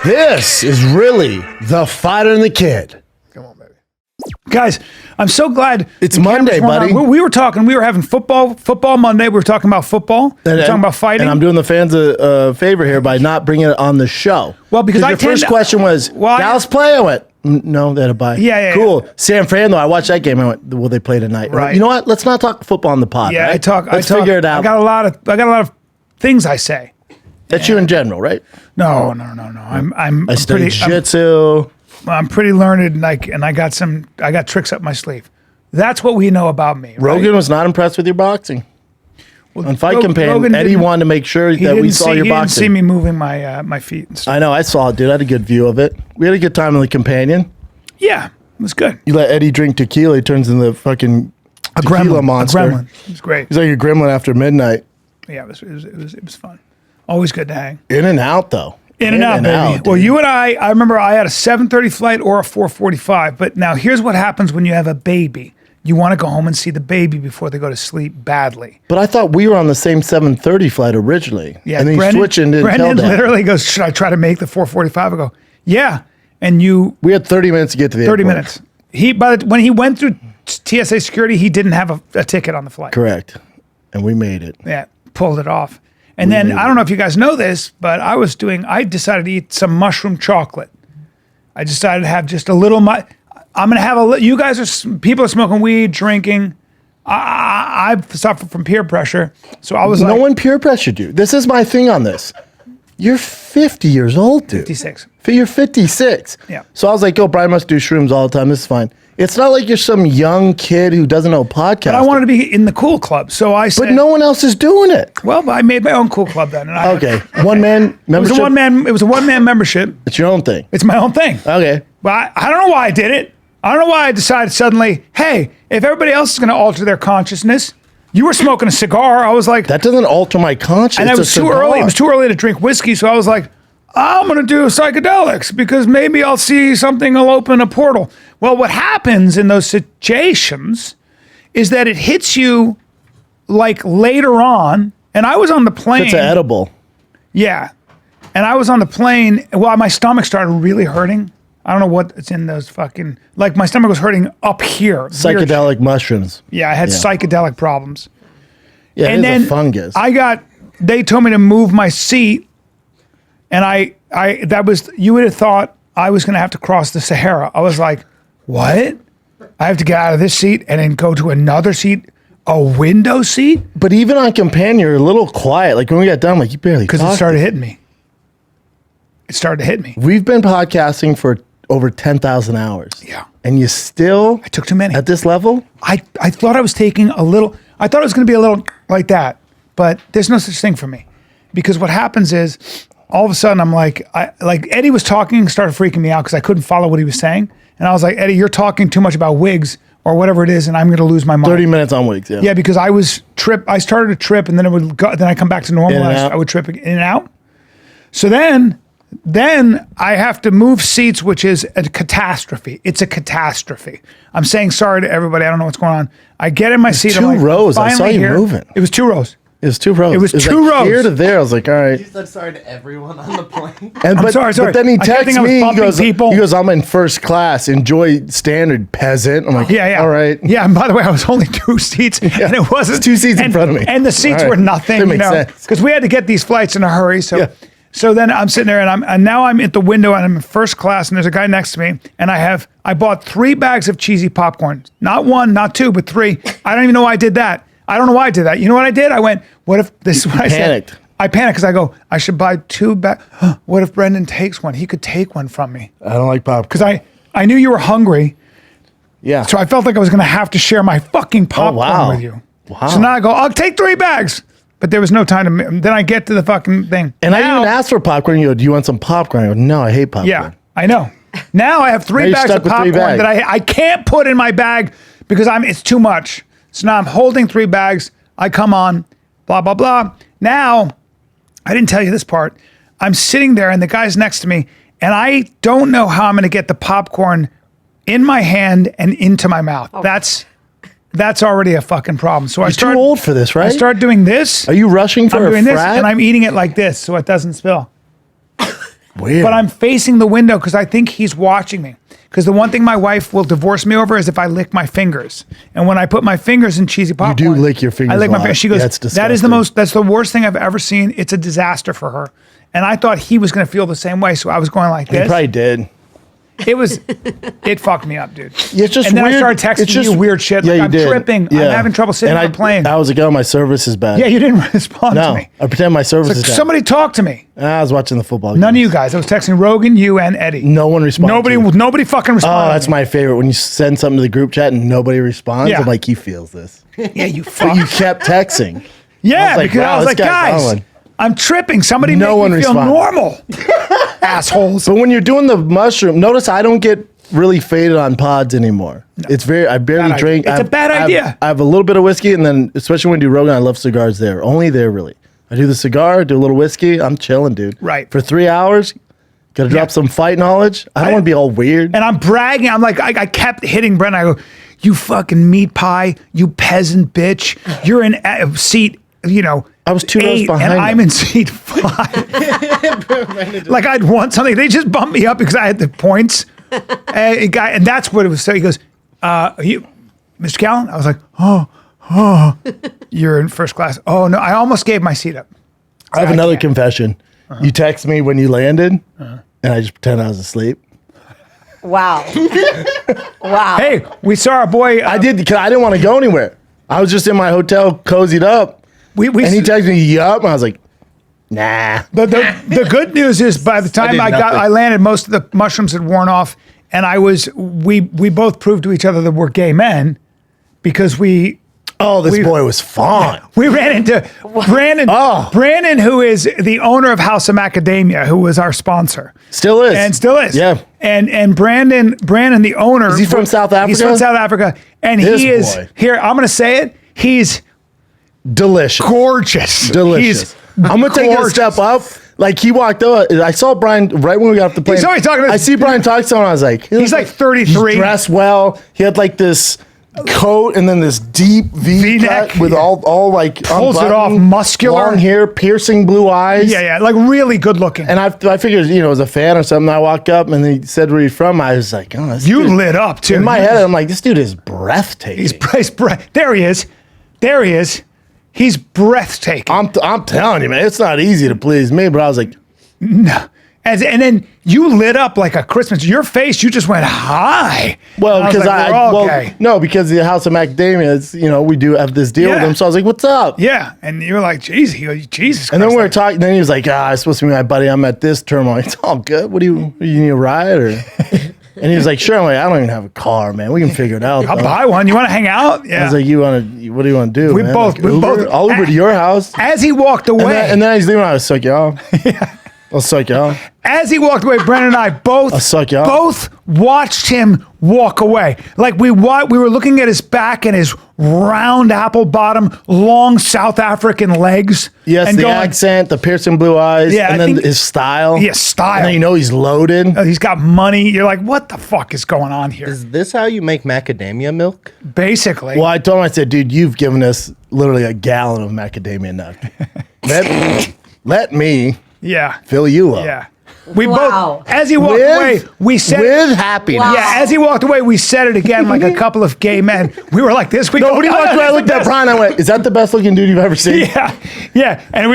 This is really the Fighter and the Kid. Come on, baby. Guys, I'm so glad it's Monday, buddy. We were having football Monday. We were talking about football. We were talking about fighting. And I'm doing the fans a favor here by not bringing it on the show. Well, because your first question was, Dallas play? I went, no, they had a bye. Yeah. Cool. San Fran, though, I watched that game. I went, will they play tonight? Right. You know what? Let's not talk football on the pod. Yeah, right? Let's figure it out. I got a lot of things I say. That's you in general, right? No. I study jiu-jitsu. I'm pretty learned, and I got tricks up my sleeve. That's what we know about me. Right? Rogan was not impressed with your boxing. Well, on Fight Campaign, Eddie wanted to make sure that we saw your boxing. He didn't see me moving my feet and stuff. I know, I saw it, dude. I had a good view of it. We had a good time on the Companion. Yeah, it was good. You let Eddie drink tequila, he turns into the fucking tequila monster. A gremlin. It was great. He's like a gremlin after midnight. Yeah, it was fun. Always good to hang. In and out, though. In and out, baby. Well, you and I remember I had a 7:30 flight or a 4:45. But now here's what happens when you have a baby. You want to go home and see the baby before they go to sleep badly. But I thought we were on the same 7:30 flight originally. Yeah, and then you switched and didn't Brendan tell literally goes, should I try to make the 4:45? I go, yeah. And we had 30 minutes to get to the 30 airport. minutes. When he went through TSA security, he didn't have a ticket on the flight. Correct. And we made it. Yeah, pulled it off. And then, I don't know if you guys know this, but I decided to eat some mushroom chocolate. I decided to have just a little, I'm going to have you guys people are smoking weed, drinking. I've suffered from peer pressure. So I was no one peer pressured you. This is my thing on this. You're 50 years old, dude. 56. You're 56. Yeah. So I was like, Brian must do shrooms all the time. This is fine. It's not like you're some young kid who doesn't know podcasting. But I wanted to be in the cool club, so I said. But no one else is doing it. Well, I made my own cool club then. And okay. One-man membership? It was a one-man membership. It's your own thing. It's my own thing. Okay. But I don't know why I did it. I don't know why I decided suddenly, hey, if everybody else is going to alter their consciousness, you were smoking a cigar. I was like. That doesn't alter my consciousness. And it was too early. It was too early to drink whiskey, so I was like, I'm going to do psychedelics because maybe I'll see something, I'll open a portal. Well, what happens in those situations is that it hits you like later on. And I was on the plane. It's an edible. Yeah. And I was on the plane. Well, my stomach started really hurting. I don't know what's in those fucking, like my stomach was hurting up here. Psychedelic mushrooms. Yeah, I had psychedelic problems. Yeah, and then a fungus. They told me to move my seat. And you would have thought I was going to have to cross the Sahara. I was like, what? I have to get out of this seat and then go to another seat, a window seat? But even on Companion, you're a little quiet. Like when we got done, like you barely talked. Because it started hitting me. It started to hit me. We've been podcasting for over 10,000 hours. Yeah. And you still. I took too many. At this level? I thought I was taking a little. I thought it was going to be a little like that. But there's no such thing for me. Because what happens is, all of a sudden, I'm like Eddie was talking, started freaking me out because I couldn't follow what he was saying. And I was like, Eddie, you're talking too much about wigs or whatever it is, and I'm going to lose my mind. 30 minutes on wigs, yeah. Yeah, because I started to trip, and then I come back to normal, and I would trip in and out. So then I have to move seats, which is a catastrophe. It's a catastrophe. I'm saying sorry to everybody. I don't know what's going on. I get in my seat. Two rows. I saw you moving. It was 2 rows. It was 2 rows. It was 2 rows. Here to there. I was like, all right. You said sorry to everyone on the plane. I'm sorry. But then he texts me. He people. goes, I'm in first class. Enjoy standard, peasant. I'm like, yeah. All right. Yeah, and by the way, I was only 2 seats. Yeah. And it wasn't. 2 seats in front of me. And the seats were nothing. Because we had to get these flights in a hurry. So then I'm sitting there and now I'm at the window and I'm in first class and there's a guy next to me and I bought 3 bags of cheesy popcorn. Not 1, not 2, but 3. I don't even know why I did that. I don't know why I did that. You know what I did? I went, what if, this is what I said. I panicked because I go, I should buy 2 bags. What if Brendan takes one? He could take one from me. I don't like popcorn. Because I knew you were hungry. Yeah. So I felt like I was going to have to share my fucking popcorn with you. Wow. So now I go, I'll take 3 bags. But there was no time to, then I get to the fucking thing. And I even asked for popcorn. You go, do you want some popcorn? I go, no, I hate popcorn. Yeah, I know. Now I have 3 bags of popcorn that I can't put in my bag because it's too much. So now I'm holding 3 bags. I come on, blah, blah, blah. Now, I didn't tell you this part. I'm sitting there and the guy's next to me and I don't know how I'm going to get the popcorn in my hand and into my mouth. Oh. That's already a fucking problem. So You're too old for this, right? I start doing this. Are you rushing for I'm doing a this frat? and I'm eating it like this so it doesn't spill. weird. But I'm facing the window because I think he's watching me. Because the one thing my wife will divorce me over is if I lick my fingers. And when I put my fingers in cheesy popcorn, do lick your fingers I lick a my lot. fingers. She goes, That's that's disgusting. the worst thing I've ever seen. It's a disaster for her. And I thought he was going to feel the same way. So I was going like He this. probably did. It fucked me up, dude. Yeah, it's just and then weird. I started texting It's just, you weird shit. Yeah, Like, you I'm did. tripping. Yeah. I'm having trouble sitting and on the plane. I was like, oh, my service is bad. Yeah, you didn't respond to No, me. I pretend my service is down. Somebody talk to me. I was watching the football. None of games. you guys. I was texting Rogan, you, and Eddie. No one responded. Nobody fucking Oh, responded. that's my favorite. When you send something to the group chat and nobody responds, Yeah. I'm like, he feels this. Yeah, you But fuck. you kept texting. Yeah, I was like, because wow, I was this like, guy's guys, going. I'm tripping. Somebody No make one me feel responded. normal. Assholes. But when you're doing the mushroom, notice I don't get really faded on pods anymore. It's I barely Bad drink. idea. It's a bad idea. I have a little bit of whiskey, and then especially when I do Rogan, I love cigars there. Only there, really. I do the cigar, do a little whiskey. I'm chilling, dude. Right. For 3 hours, gotta drop some fight knowledge. I don't want to be all weird. And I'm bragging. I'm like, I kept hitting Brent. I go, you fucking meat pie, you peasant bitch. You're in seat, I was 2 rows 8, behind and him. I'm in seat 5. Like I'd won something. They just bumped me up because I had the points. And that's what it was. So he goes, Mr. Callen? I was like, oh, you're in first class. Oh, no, I almost gave my seat up. I have another can't. confession. You text me when you landed, and I just pretend I was asleep. Wow. Wow. Hey, we saw our boy. I did because I didn't want to go anywhere. I was just in my hotel, cozied up, we and he texted me, "Yup," and I was like, "Nah." The good news is by the time did nothing. I landed, most of the mushrooms had worn off, and we both proved to each other that we're gay men because we This boy was fun. we ran into Brandon. Oh. Brandon, who is the owner of House of Macadamia, who was our sponsor. Still is. And still is. Yeah. And Brandon, the owner. Is he from South Africa? He's from South Africa. And This he is, boy. here, I'm going to say it, he's Delicious. gorgeous. Delicious. He's I'm going to take a gorgeous. step up. Like he walked up. I saw Brian right when we got off the plane. He's always talking to I see Brian talk to someone. I was like, He's like 33. He's dressed well. He had like this coat and then this deep V-neck. V-neck with all like Pulls it unbuttoned, off, muscular. long hair, piercing blue eyes. Yeah, like really good looking. And I figured, it was a fan or something. I walked up and he said where he's from. I was like, oh, this You dude. lit up too. In my head, I'm like, this dude is breathtaking. There he is. There he is. He's breathtaking. I'm telling you, man, it's not easy to please me. But I was like, No. And then you lit up like a Christmas. Your face, you just went high. well, And was because like, we're all gay. no, because the House of Macadamia, it's, we do have this deal with Yeah. him. So I was like, what's up? Yeah, and you were like, Jesus, Jesus. And then Christ, we were like, talking. Then he was like, it's supposed to be my buddy. I'm at this terminal. It's all good. What do you need a ride or? And he was like, sure. I'm like, I don't even have a car, man. We can figure it out. I'll though. buy one. You want to hang out? Yeah. I was like, what do you want to do? We man? both- Like, we Uber? both- I'll Uber to your house. As he walked away, And then he's leaving. I was like, y'all. I'll suck y'all. as he walked away, Brennan and I suck y'all. both watched him walk away. Like we were looking at his back and his round apple bottom, long South African legs. Yes, and the going, accent, the piercing blue eyes, Yeah, I and then think- his style. Yeah, style. And then he's loaded. He's got money. You're like, what the fuck is going on here? Is this how you make macadamia milk? Basically. Well, I told him, I said, dude, you've given us literally a gallon of macadamia nut. Let me Yeah. fill you up. Yeah. We Wow. both, as he walked away, we said, with happiness. Wow. yeah, as he walked away, we said it again like a couple of gay men. We were like this. No, when he walked away, I looked at Brian. I went, "Is that the best looking dude you've ever seen?" Yeah, and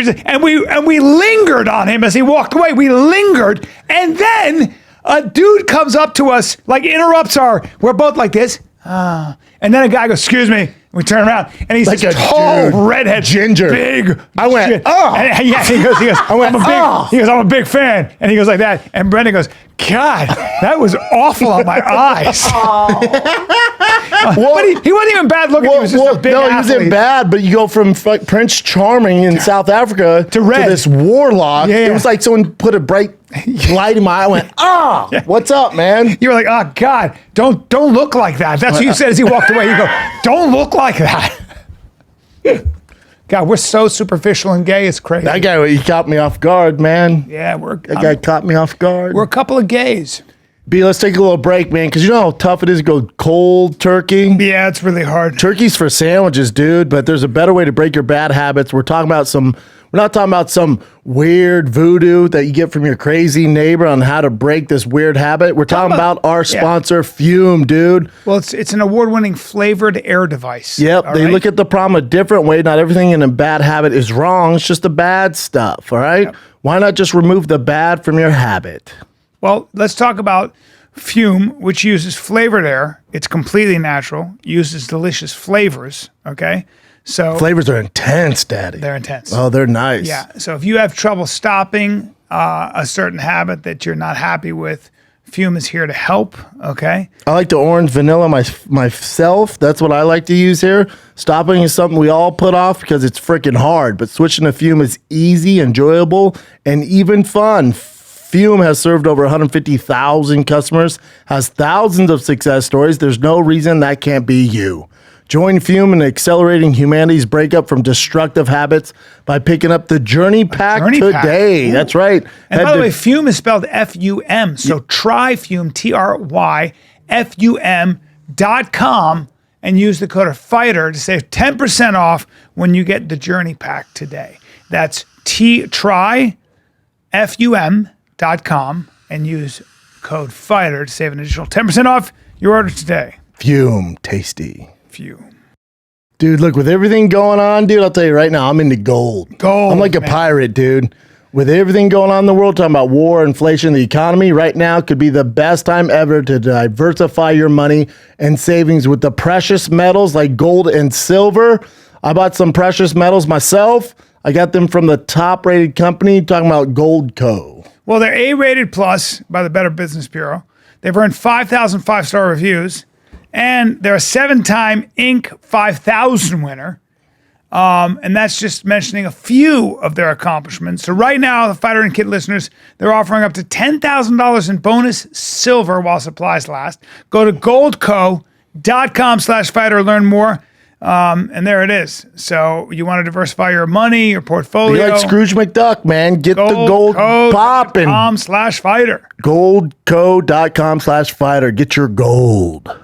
we lingered on him as he walked away. We lingered, and then a dude comes up to us, like interrupts we're both like this, and then a guy goes, "Excuse me." We turn around, and he's Like this a tall, dude. redhead, Ginger. big. I went, shit. "Oh." And, yeah, he goes, I went, I'm a big, "Oh." he goes, I'm a big fan, and he goes like that, and Brendan goes, God, that was awful on my eyes. But he wasn't even bad looking. He was just a big no, he athlete. wasn't bad, but you go from Prince Charming in South Africa To red. this warlock. Yeah. It was like someone put a bright light in my eye. I went, what's up, man? You were like, oh God, don't look like that. That's what you said as he walked away. You go, don't look like that. God, we're so superficial and gay. It's crazy. That guy, he caught me off guard, man. Yeah, That guy caught me off guard. we're a couple of gays. B, let's take a little break, man, because you know how tough it is to go cold turkey? Yeah, it's really hard. Turkey's for sandwiches, dude, but there's a better way to break your bad habits. We're not talking about some weird voodoo that you get from your crazy neighbor on how to break this weird habit. We're talking about our sponsor, Fume, dude. Well, it's an award-winning flavored air device. Yep, they look at the problem a different way. Not everything in a bad habit is wrong. It's just the bad stuff, all right? Yep. Why not just remove the bad from your habit? Well, let's talk about Fume, which uses flavored air. It's completely natural, uses delicious flavors, okay? So flavors are intense, Daddy. They're intense. Oh, they're nice. Yeah. So if you have trouble stopping a certain habit that you're not happy with, Fume is here to help, okay? I like the orange vanilla myself. That's what I like to use here. Stopping is something we all put off because it's freaking hard, but switching to Fume is easy, enjoyable, and even fun. Fume has served over 150,000 customers, has thousands of success stories. There's no reason that can't be you. Join Fume in accelerating humanity's breakup from destructive habits by picking up the Journey Pack today. That's right. And by the way, Fume is spelled F-U-M. So TryFum, TryFum.com, and use the code FIGHTER to save 10% off when you get the Journey Pack today. That's TryFum.com and use code FIGHTER to save an additional 10% off your order today. Fume, tasty. Fume. Dude, look, with everything going on, dude, I'll tell you right now, I'm into gold. I'm like a pirate, dude. With everything going on in the world, talking about war, inflation, the economy, right now could be the best time ever to diversify your money and savings with the precious metals like gold and silver. I bought some precious metals myself. I got them from the top-rated company, talking about Goldco. Well, they're A-rated plus by the Better Business Bureau. They've earned 5,000 five-star reviews, and they're a 7-time Inc. 5000 winner. And that's just mentioning a few of their accomplishments. So right now, the Fighter and Kid listeners, they're offering up to $10,000 in bonus silver while supplies last. Go to goldco.com/fighter, learn more. And there it is. So you want to diversify your money, your portfolio. Be like Scrooge McDuck, man. Get the gold popping. Goldco.com/fighter. Goldco.com/fighter. Get your gold.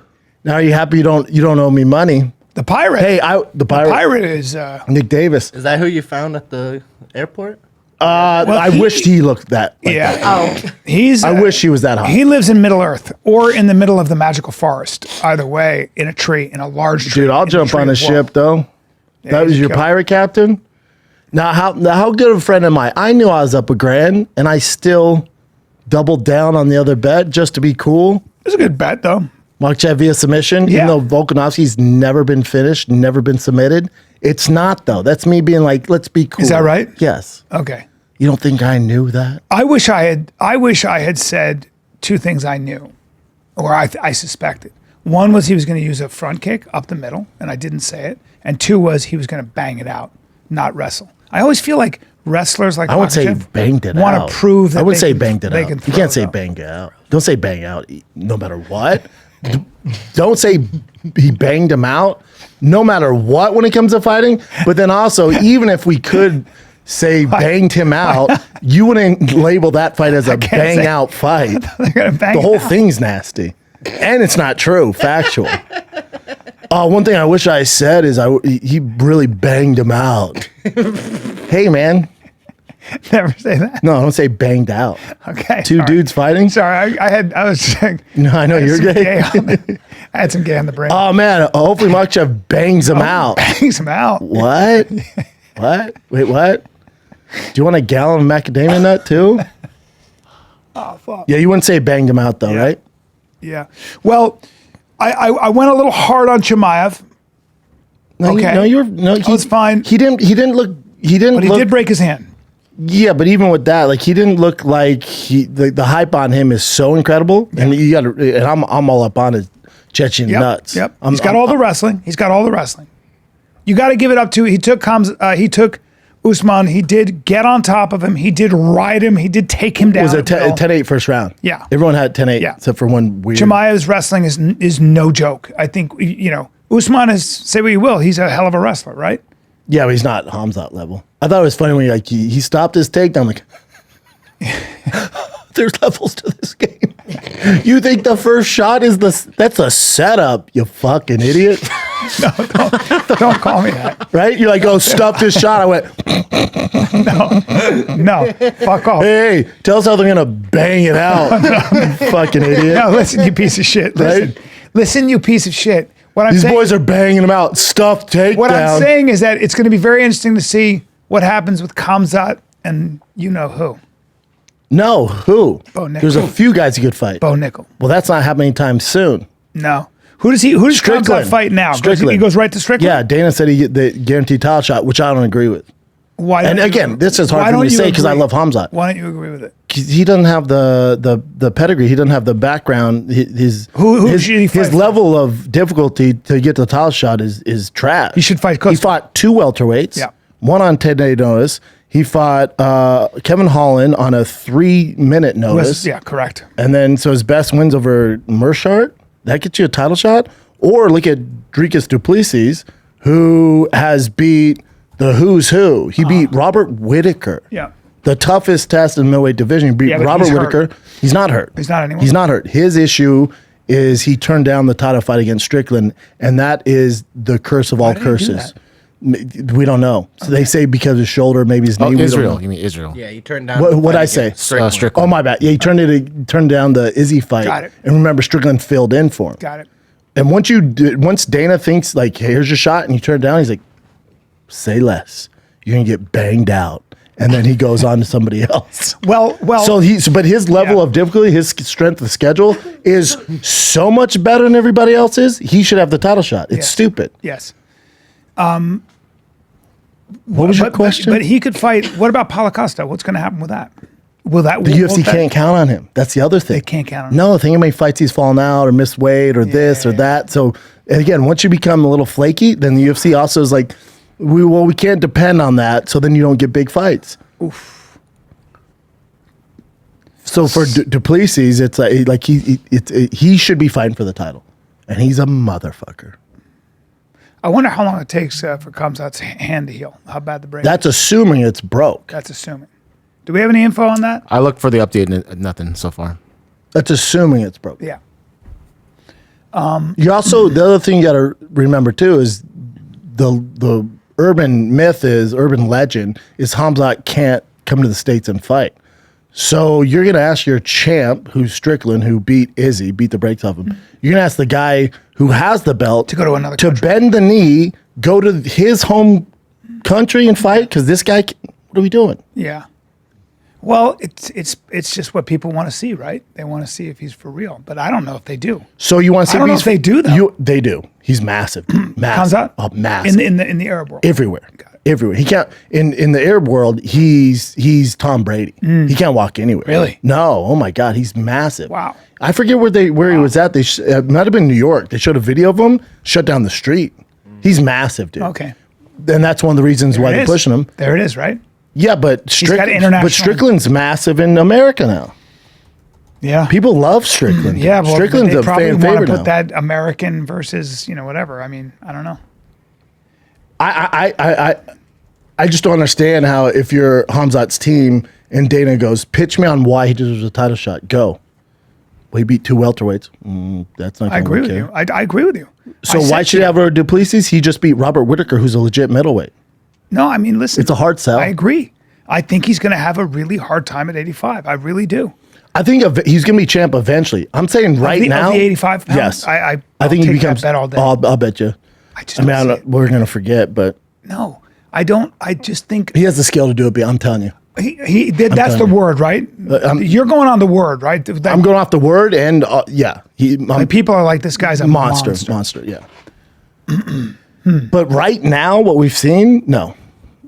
Now, are you happy you don't owe me money? The pirate. Hey, the pirate. The pirate is Nick Davis. Is that who you found at the airport? I wished he looked that. I wish he was that hot. He lives in Middle Earth or in the middle of the magical forest. Either way, in a tree, in a large tree. Dude, I'll jump on a ship though. That was your pirate captain. Now, how good of a friend am I? I knew I was up $1,000, and I still doubled down on the other bet just to be cool. It was a good bet though. Makhachev via submission, even though Volkanovski's never been finished, never been submitted. It's not, though. That's me being like, let's be cool. Is that right? Yes. Okay. You don't think I knew that? I wish I had said two things I knew, or I suspected. One was he was going to use a front kick up the middle, and I didn't say it. And two was he was going to bang it out, not wrestle. I always feel like wrestlers like I would say banged it out. Want to prove that I would say banged it out. You can't say bang banged it out. Don't say bang out no matter what. Don't say he banged him out no matter what when it comes to fighting. But then also, even if we could say banged him out, you wouldn't label that fight as a bang out fight. The whole thing's nasty. And it's not true, factual. One thing I wish I said is he really banged him out. Hey, man. Never say that. No, don't say banged out. Okay. Two dudes fighting? Sorry, I was No, I know you're gay. I had some gay on the brain. Oh, man. Hopefully Makhachev bangs him out. Bangs him out. What? What? Wait, what? Do you want a gallon of macadamia nut, too? Oh, fuck. Yeah, you wouldn't say banged him out, though, right? Yeah. Well, I went a little hard on Chimaev. No, okay. It's fine. He didn't look. But he did break his hand. Yeah, but even with that, like he didn't look like the hype on him is so incredible, and you got to. And I'm all up on his Chechen nuts. Yep. He's got all the wrestling. You got to give it up to. He took Usman. He did get on top of him. He did ride him. He did take him down. It was a 10-8 first round. Yeah. Everyone had 10-8 except for one weird. Chimaev's wrestling is no joke. I think Usman is, say what you will, he's a hell of a wrestler, right? Yeah, but he's not Hamzat level. I thought it was funny when he stopped his takedown. Like, there's levels to this game. You think the first shot is that's a setup, you fucking idiot. Don't call me that. Right? You're like, oh, stuff this shot. I went, No, fuck off. hey, tell us how they're going to bang it out. You fucking idiot. No, listen, you piece of shit. Listen, Right? listen, you piece of shit. What I'm These saying, boys are banging them out. Stuff takedown. what I'm saying is that it's going to be very interesting to see what happens with Khamzat and you know who. No, who? Bo Nickel. There's a few guys who could fight. Bo Nickel. Well, that's not happening anytime soon. No. Who does Khamzat fight now? Strickland. He goes right to Strickland? Yeah, Dana said he get the guaranteed title shot, which I don't agree with. Why And don't you- again, this is why hard for don't me to you say because I agree? love Khamzat. Why don't you agree with it? He doesn't have the pedigree. He doesn't have the background. Who should he fight his for? level of difficulty to get the title shot is trash. He should fight He Cusco. fought 2 welterweights. Yeah. One on 10-day notice. He fought Kevin Holland on a 3-minute notice. Yeah, correct. And then so his best wins over Mershart. That gets you a title shot. Or look at Dricus Duplessis, who has beat the who's who. He beat Robert Whittaker. Yeah. The toughest test in the middleweight division. He beat Yeah, but Robert he's Whittaker. hurt. He's not hurt. He's not anymore? He's not hurt. His issue is he turned down the title fight against Strickland, and that is the curse of all did he do curses. We don't know. So they say because of his shoulder, maybe his knee. Oh, we don't Israel. know. You mean Israel? Yeah, you turned down. What- the what'd fight I say? against Strickland. Strickland. Oh my bad. Yeah, he turned down the Izzy fight. Got it. And remember, Strickland filled in for him. Got it. And once Dana thinks like, hey, here's your shot, and you turn it down, he's like, say less. You're gonna get banged out. And then he goes on to somebody else. Well. But his level Yeah. of difficulty, his strength of schedule is so much better than everybody else's. He should have the title shot. It's Yeah. stupid. Yes. What was your question? But he could fight. What about Paulo Costa? What's going to happen with that? Will that the UFC can't count on him. That's the other thing. They can't count on him. No, the thing how many fights he's fallen out or missed weight or this or that. So again, once you become a little flaky, then the UFC also is like, we can't depend on that. So then you don't get big fights. Oof. So for Duplessis, it's like he should be fighting for the title, and he's a motherfucker. I wonder how long it takes for Khamzat's hand to heal. How bad the break. That's assuming it's broke. That's assuming. Do we have any info on that? I looked for the update and nothing so far. That's assuming it's broke. Yeah. You also the other thing you got to remember too is the urban legend is Khamzat can't come to the States and fight. So you're gonna ask your champ, who's Strickland, who beat the brakes off him. You're gonna ask the guy who has the belt To go to another to country. bend the knee, go to his home country and fight because this guy. What are we doing? Yeah. Well, it's just what people want to see, right? They want to see if he's for real, but I don't know if they do. So you want to see? I don't know if they do, though. They do. He's massive. Massive. Khamzat? Oh, massive. In the Arab world. Everywhere. Everywhere. He can't in the Arab world, he's Tom Brady. He can't walk anywhere. Really? No. Oh my God, he's massive. Wow. I forget where he was at. It might have been New York. They showed a video of him shut down the street. He's massive, dude. Okay. And that's one of the reasons why There it they're is. pushing him. There it is, right? Yeah, but got international- Strickland's massive in America now. Yeah. People love Strickland. Yeah, well, Strickland's they a probably fan want favorite to put now. that American versus, whatever. I mean, I don't know. I just don't understand how if you're Khamzat's team and Dana goes, pitch me on why he deserves a title shot. Go. Well, he beat 2 welterweights. That's not. I gonna agree work with here. you. I agree with you. So I why said should he have a Duplessis? He just beat Robert Whittaker, who's a legit middleweight. No, I mean, listen. It's a hard sell. I agree. I think he's going to have a really hard time at 85. I really do. I think he's going to be champ eventually. I'm saying right the- now. of the 85 pounds? Yes. I'll I think he take that becomes. bet all day. I'll bet you. I just don't see it. we're going to forget, but No, I don't. I just think he has the skill to do it. But I'm telling you, that's the telling you. word, right? You're going on the word, right? I'm going off the word, and yeah, People are like, this guy's a monster. monster. Yeah. But right now, what we've seen, no.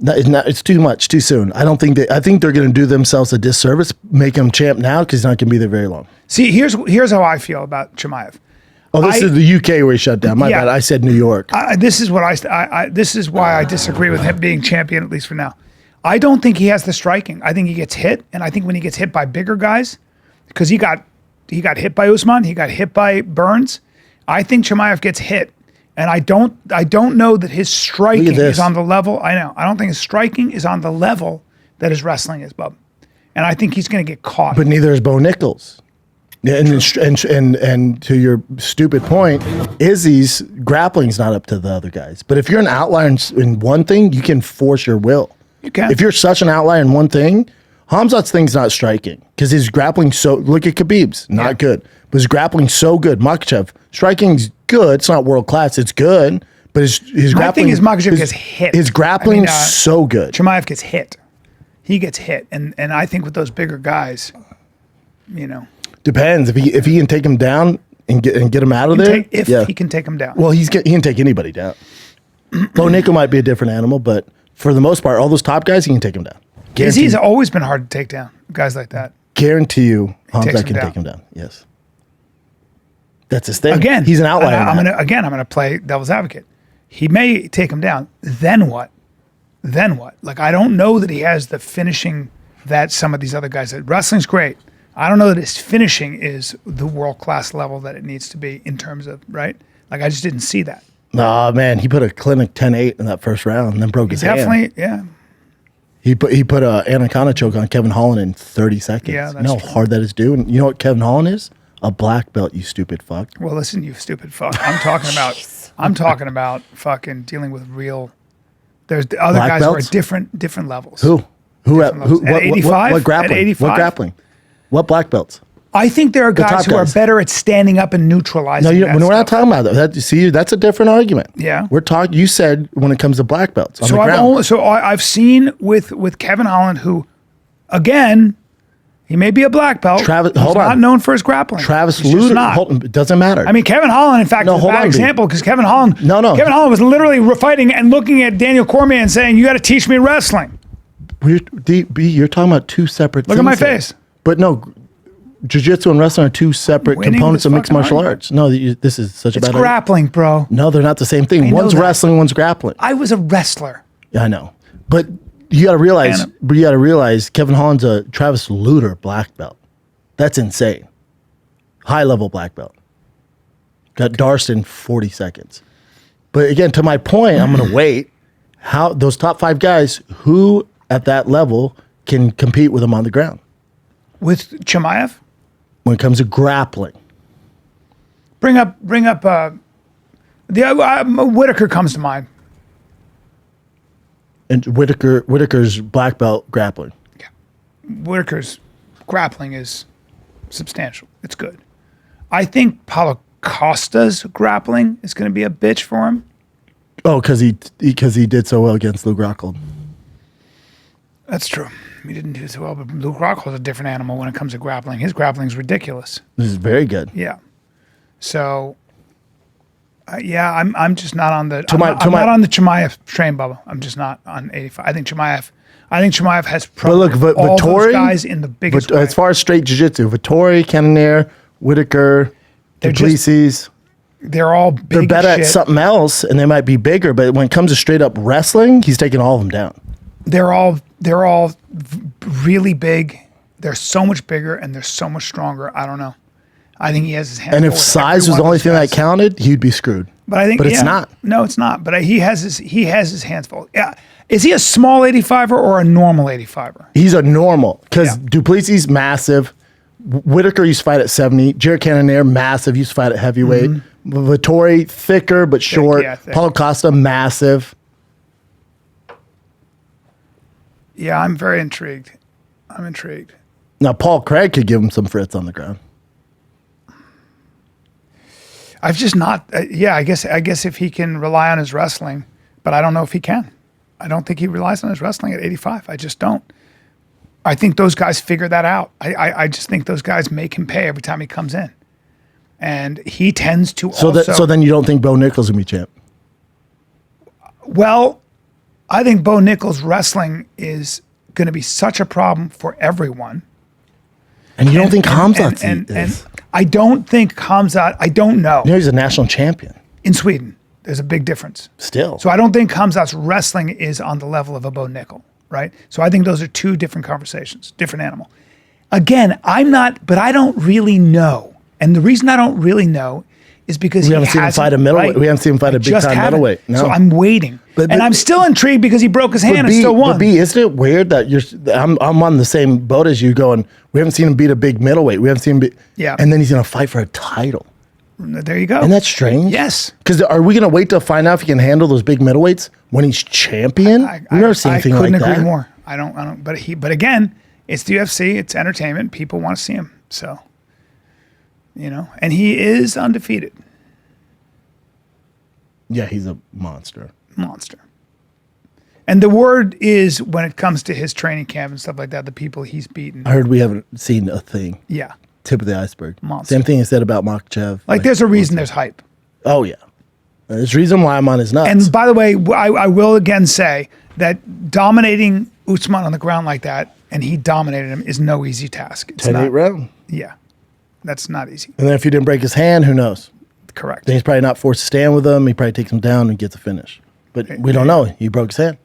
It's too much, too soon. I think they're going to do themselves a disservice, make him champ now because he's not going to be there very long. See, here's how I feel about Chimaev. Oh, this is the UK where he shut down. My Yeah. bad. I said New York. This is what this is why I disagree with him being champion, at least for now. I don't think he has the striking. I think he gets hit, and I think when he gets hit by bigger guys, because he got hit by Usman, he got hit by Burns. I think Chimaev gets hit, and I don't know that his striking is on the level. I know. I don't think his striking is on the level that his wrestling is, Bub. And I think he's going to get caught. But neither is Bo Nichols. And to your stupid point, Izzy's grappling's not up to the other guys. But if you're an outlier in one thing, you can force your will. You can. If you're such an outlier in one thing, Hamzat's thing's not striking because his grappling's so. Look at Khabib's, not good, but his grappling's so good. Makhachev striking's good. It's not world class. It's good, but his grappling. My thing is Makhachev gets hit. His grappling's so good. Chimaev gets hit. He gets hit, and I think with those bigger guys, depends if he can take him down and get him out of there. He can take him down. Well, he can take anybody down. Bo Nickel might be a different animal, but for the most part, all those top guys, he can take him down. He's always been hard to take down. Guys like that. Guarantee you, Hamzat can take him down. Yes, that's his thing. Again, he's an outlier. I'm gonna play devil's advocate. He may take him down. Then what? Like, I don't know that he has the finishing that some of these other guys. Wrestling's great. I don't know that his finishing is the world-class level that it needs to be in terms of, right? Like, I just didn't see that. Oh, man, he put a clinic 10-8 in that first round and then broke his hand. Definitely, yeah. He put a anaconda choke on Kevin Holland in 30 seconds. Yeah, that's you know how hard that is to do? And you know what Kevin Holland is? A black belt, you stupid fuck. Well, listen, you stupid fuck. I'm talking about fucking dealing with real. There's the other Black guys belts? who are different levels. Who? At 85? What grappling? At 85? What grappling? What black belts? I think there are guys top who are guys. better at standing up and neutralizing. No, we're not talking about that. See, that's a different argument. Yeah. We're talking. You said when it comes to black belts. On So the ground. I've seen with Kevin Holland, who, again, he may be a black belt. Travis, he's hold on. not known for his grappling. Travis He's just Luter. not. It doesn't matter. I mean, Kevin Holland, in fact, No, is a hold bad on, B. example because Kevin Holland. No. Kevin Holland was literally fighting and looking at Daniel Cormier and saying, "You got to teach me wrestling." You're talking about two separate. Look at things my here. face. But no, jiu-jitsu and wrestling are two separate Winning components this of mixed fucking martial argument. arts. No, this is such a It's bad. grappling, bro. No, they're not the same thing. I know One's that. wrestling, one's grappling. I was a wrestler. Yeah, I know, but you got to realize. Kevin Holland's a Travis Luter black belt. That's insane. High level black belt. Got Darst in 40 seconds. But again, to my point, I'm going to wait. How those top 5 guys who at that level can compete with him on the ground With Chimaev? when it comes to grappling. Bring up Whitaker comes to mind. And Whitaker's black belt grappling. Whitaker's grappling is substantial. It's good. I think Paulo Costa's grappling is going to be a bitch for him. Oh, because he did so well against Luke Rockhold. That's true. He didn't do so well, but Luke Rockhold's a different animal when it comes to grappling. His grappling is ridiculous. This is very good. Yeah. So, I'm just not on the. not on the Chimaev train, Bubba. I'm just not on 85. I think Chimaev has But look, all Vittori, those guys in the biggest way. as far as straight jiu-jitsu, Vittori, Cannonier, Whitaker, Duplessis, They're all big. they're better as at shit. something else, and they might be bigger. But when it comes to straight up wrestling, he's taking all of them down. They're all really big. They're so much bigger and they're so much stronger. I don't know. I think he has his hands. And if size was the only thing that counted, he'd be screwed. But it's not. No, it's not. But he has his hands full. Yeah. Is he a small 85er or a normal 85er? He's a normal because Yeah. Duplessis massive. Whitaker used to fight at 70. Jared Cannonier massive. Used to fight at heavyweight. Vittori thicker but short. yeah, thick. Paulo Costa massive. Yeah, I'm very intrigued. Now Paul Craig could give him some fritz on the ground. I've just not. I guess if he can rely on his wrestling, but I don't know if he can. I don't think he relies on his wrestling at 85. I just don't. I think those guys figure that out. I just think those guys make him pay every time he comes in, and he tends to. So then you don't think Bo Nickal's gonna be champ? Well, I think Bo Nickal's wrestling is going to be such a problem for everyone. And you don't think Hamzat and is? I don't think Hamzat. I don't know. You know he's a national champion. In Sweden, there's a big difference. Still. So I don't think Hamzat's wrestling is on the level of a Bo Nickel, right? So I think those are two different conversations, different animal. Again, I'm not, but I don't really know. And the reason I don't really know is because we haven't seen him fight a middleweight. Right? We haven't seen him fight a big time middleweight. No. So I'm waiting. and I'm still intrigued because he broke his hand and still won. But B, isn't it weird that I'm on the same boat as you going, we haven't seen him beat a big middleweight. We haven't seen him and then he's going to fight for a title. There you go. Isn't that strange? Yes. Because are we going to wait to find out if he can handle those big middleweights when he's champion? We've never seen anything like that. I couldn't agree more. I don't. But again, it's the UFC. It's entertainment. People want to see him. So, and he is undefeated. Yeah, he's a monster. And the word is, when it comes to his training camp and stuff like that, the people he's beaten. I heard we haven't seen a thing. Yeah. Tip of the iceberg. Monster. Same thing he said about Makhachev. Like there's a reason there's hype. Oh, yeah. There's a reason why I'm on his nuts. And by the way, I will again say that dominating Usman on the ground like that, and he dominated him, is no easy task. It's 10-8 round. Yeah. That's not easy. And then if he didn't break his hand, who knows? Correct. Then he's probably not forced to stand with him. He probably takes him down and gets a finish. But we don't know. He broke his hand.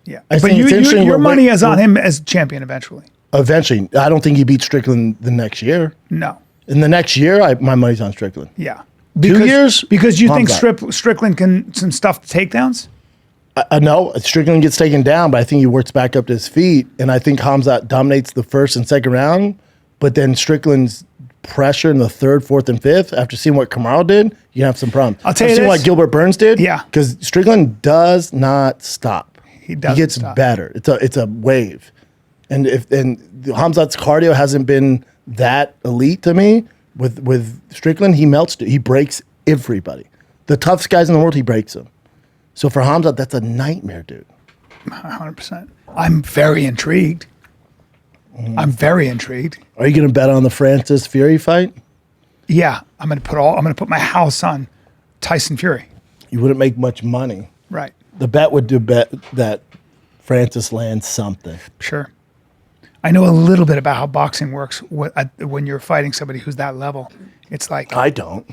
Yeah. But your money is on him as champion eventually. Eventually. I don't think he beats Strickland the next year. No. In the next year, my money's on Strickland. Yeah. 2 years? Because you think Strickland can some stuff takedowns? No, Strickland gets taken down, but I think he works back up to his feet. And I think Khamzat dominates the first and second round. But then Strickland's pressure in the third, fourth, and fifth, after seeing what Kamaru did, you have some problems. I'll tell you seeing this. what Gilbert Burns did. Yeah. Because Strickland does not stop. He doesn't He gets stop. better. It's a wave. And Khamzat's cardio hasn't been that elite to me. With Strickland, he melts. He breaks everybody. The toughest guys in the world, he breaks them. So for Khamzat, that's a nightmare, dude. 100%. I'm very intrigued. I'm very intrigued. Are you going to bet on the Francis Fury fight? Yeah, I'm going to put my house on Tyson Fury. You wouldn't make much money. Right. The bet would do bet that Francis lands something. Sure. I know a little bit about how boxing works when you're fighting somebody who's that level. It's like I don't.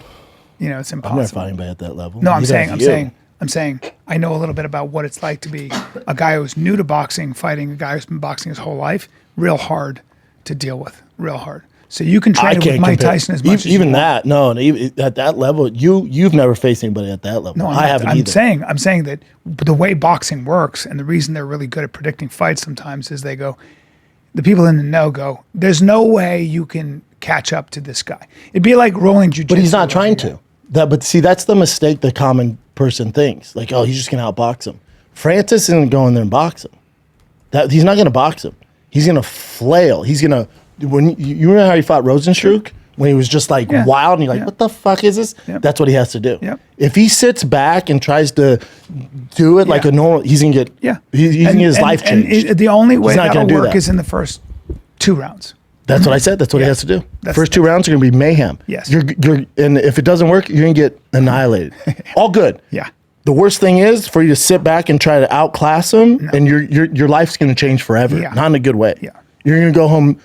It's I'm impossible. not fighting anybody at that level. No, I'm Neither saying I know a little bit about what it's like to be a guy who's new to boxing, fighting a guy who's been boxing his whole life. Real hard to deal with. Real hard. So you can train with Mike Tyson as much as even you that. No, at that level, you've never faced anybody at that level. No, I haven't either. I'm saying that the way boxing works, and the reason they're really good at predicting fights sometimes is the people in the know go, there's no way you can catch up to this guy. It'd be like rolling jiu-jitsu. But he's not trying to. But see, that's the mistake the common person thinks. Like, oh, he's just going to outbox him. Francis isn't going there and box him. He's not going to box him. He's going to flail. He's going to, when you remember how he fought Rosenstruck? When he was just like wild and you're like, what the fuck is this? Yep. That's what he has to do. Yep. If he sits back and tries to do it like a normal, he's going to get, he's going to get his life changed. And the only way that'll do work that. is in the first 2 rounds. That's what I said. That's what he has to do. First 2 rounds are going to be mayhem. Yes. And if it doesn't work, you're going to get annihilated. All good. Yeah. The worst thing is for you to sit back and try to outclass him, and your life's going to change forever. Yeah. Not in a good way. Yeah. You're going to go home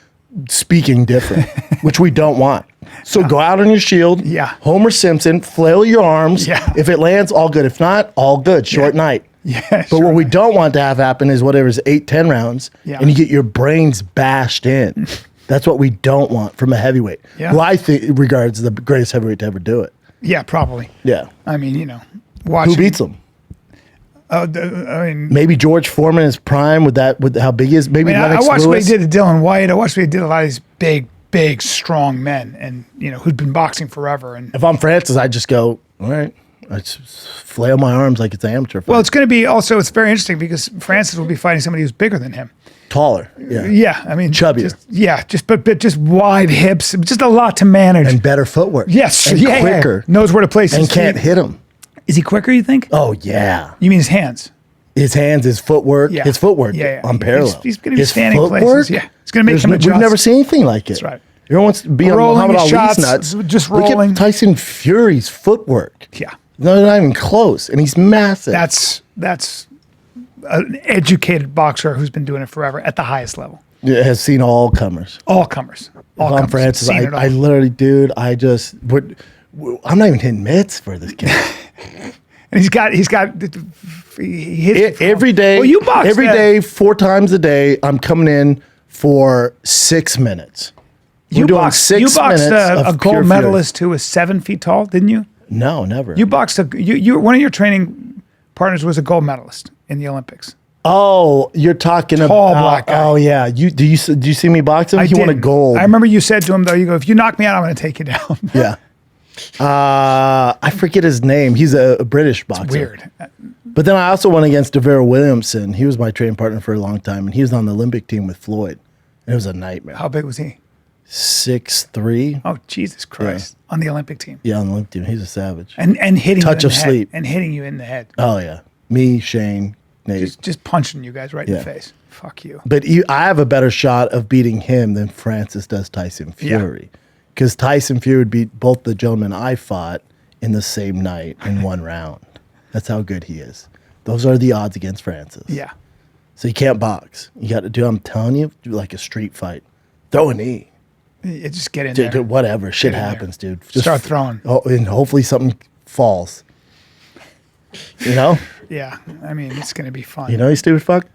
speaking different, which we don't want. So go out on your shield. Yeah. Homer Simpson, flail your arms. Yeah. If it lands, all good. If not, all good. Short night. Yeah. But what we don't want to have happen is whatever's 8-10 rounds, and you get your brains bashed in. That's what we don't want from a heavyweight, who I think regards the greatest heavyweight to ever do it. Yeah, probably. Yeah. I mean, watching. Who beats him? I mean, Maybe George Foreman in his prime with how big he is. Maybe I Lennox watched Lewis. what he did to Dylan White. I watched what he did to a lot of these big, strong men, and who'd been boxing forever. And If I'm Francis, I just go, all right, I just flail my arms like it's an amateur fight. well, it's going to be also. It's very interesting because Francis will be fighting somebody who's bigger than him. Taller. Yeah. Yeah, I mean, Chubbier. just wide hips, just a lot to manage. And better footwork. Yes, And quicker. Knows where to place And his can't feet. hit him. Is he quicker? You think? Oh, yeah. You mean his hands? His hands, his footwork, Yeah. his footwork unparalleled. He's going to be His standing footwork, places. Yeah, it's going to make him adjust. We've never seen anything like it. That's right. Everyone wants to be on Rolling Muhammad his Ali's shots, nuts. just Look rolling. at Tyson Fury's footwork. Yeah. No, not even close. And he's massive. That's an educated boxer who's been doing it forever at the highest level. Yeah, has seen all comers. All comers. All If I'm comers. Francis, Seen it all. I literally, dude, I'm not even hitting mitts for this kid. And he hits Every day, Well, you box every day, 4 times a day, I'm coming in for 6 minutes. You boxed a of pure gold medalist who was 7 feet tall, didn't you? No, never. You boxed one of your training Partners was a gold medalist in the Olympics. Oh, you're talking Tall about. black guy. Oh yeah. Did you see me box him? He won a didn't. gold. I remember you said to him though, you go, if you knock me out, I'm going to take you down. Yeah. I forget his name. He's a British boxer. Weird. But then I also went against Devere Williamson. He was my training partner for a long time, and he was on the Olympic team with Floyd. It was a nightmare. How big was he? 6'3". Oh, Jesus Christ. On the Olympic team. Yeah, on the Olympic team. He's a savage. And hitting Touch you in of the sleep. head. And hitting you in the head. Oh yeah, me, Shane, Nate. Just punching you guys right in Yeah. the face. Fuck you. But I have a better shot of beating him than Francis does Tyson Fury. Because Tyson Fury would beat both the gentlemen I fought in the same night in one round. That's how good he is. Those are the odds against Francis. Yeah. So you can't box. You got to do, I'm telling you, do like a street fight. Throw a knee. You just get in Dude, there. whatever. Shit Get in there. happens, dude. Start throwing. Oh, and hopefully something falls. You know? Yeah. I mean, it's going to be fun. You know, you stupid fuck?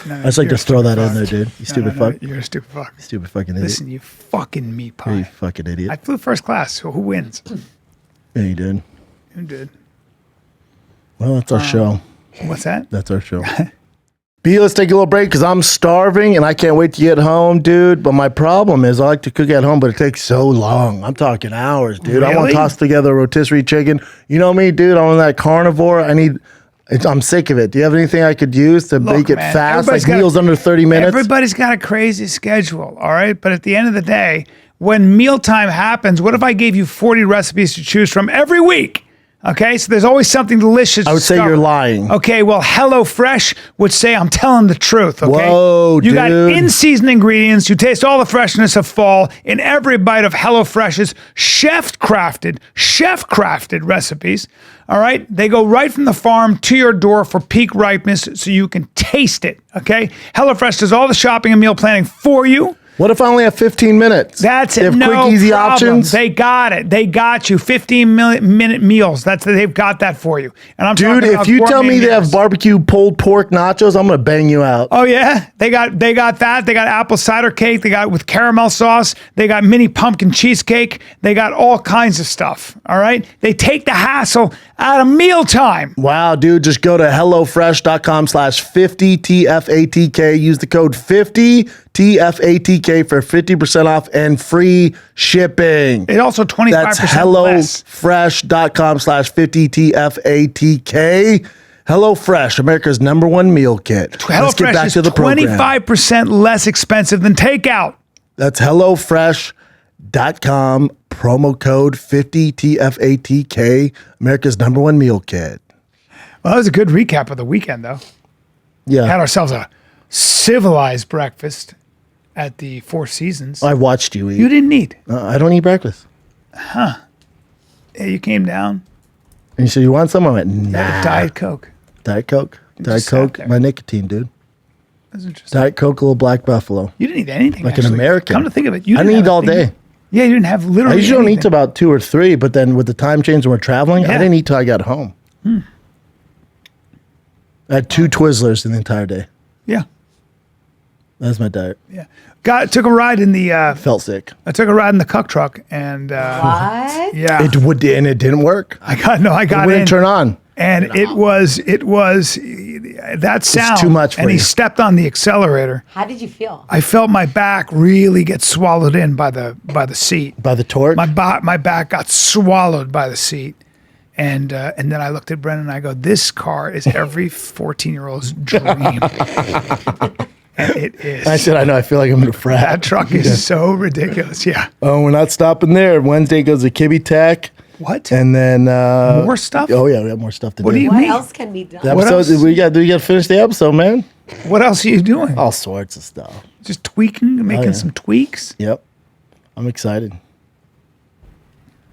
No, I just like you're to throw a that stupid in there, fuck. dude. You stupid No, fuck. you're a stupid fuck. Stupid fucking idiot. Listen, you fucking meat You pie. fucking idiot. I flew first class, so who wins? Yeah, you did. Who did? Well, that's our show. What's that? That's our show. B, let's take a little break because I'm starving and I can't wait to get home, dude. But my problem is I like to cook at home, but it takes so long. I'm talking hours, dude. I want Really? to toss together a rotisserie chicken. You know me, dude. I'm on that carnivore. I'm sick of it. Do you have anything I could use to Look, make it man, fast, everybody's like got- meals under 30 minutes? Everybody's got a crazy schedule, all right? But at the end of the day, when mealtime happens, what if I gave you 40 recipes to choose from every week? Okay, so there's always something delicious. I would say you're lying. Okay, well, HelloFresh would say I'm telling the truth. Okay, Whoa, you got dude. in-season ingredients. You taste all the freshness of fall in every bite of HelloFresh's chef-crafted recipes. All right, they go right from the farm to your door for peak ripeness, so you can taste it. Okay, HelloFresh does all the shopping and meal planning for you. What if I only have 15 minutes? That's They it. have No quick, easy problem. options. They got it. They got you. 15-minute meals. They've got that for you. And I'm Dude, talking if about you tell gourmet me they have meals. barbecue pulled pork nachos, I'm going to bang you out. Oh yeah, they got that. They got apple cider cake. They got with caramel sauce. They got mini pumpkin cheesecake. They got all kinds of stuff. All right, they take the hassle out of mealtime. Wow, dude, just go to HelloFresh.com/50 TFATK. Use the code 50 TFATK for 50% off and free shipping. It also 25% That's less. HelloFresh.com/50 TFATK. HelloFresh, America's #1 meal kit. Let's get HelloFresh back is to the program. 25% less expensive than takeout. That's HelloFresh.com, promo code 50 TFATK, America's #1 meal kit. Well, that was a good recap of the weekend, though. Yeah. Had ourselves a civilized breakfast at the Four Seasons. I watched you eat. You didn't eat. I don't eat breakfast. Hey, you came down. And you said, you want some? I went, Had nah. a Diet Coke. Diet Coke. Diet just sat Coke, there. my nicotine, dude. That's interesting. Diet Coke, a little Black Buffalo. You didn't eat anything. Like an actually. American. Come to think of it, you I didn't have eat all anything. day. Yeah, you didn't have I literally. usually don't eat anything. till about 2 or 3, but then with the time change when we're traveling, I Yeah. didn't eat till I got home. I had 2 Twizzlers in the entire day. Yeah, That's my diet. yeah. Took a ride in the. Felt sick. I took a ride in the cuck truck, and What? yeah, It would, and it didn't work. I got It in, wouldn't turn on. and it was that sound too much for and he you. stepped on the accelerator. How did you feel? I felt my back really get swallowed in by the seat. By the torque? My back got swallowed by the seat. And then I looked at Brendan and I go, this car is every 14-year-old's dream. And it is. I said, I know, I feel like I'm in a frat. That truck is so ridiculous. Yeah. Oh, we're not stopping there. Wednesday goes to Kibby Tech. What? And then More stuff? Oh yeah, we got more stuff to What do. do you What mean? else can be done? The What episode, else? we got to finish the episode, man. What else are you doing? All sorts of stuff. Just tweaking, making yeah. some tweaks? Yep. I'm excited.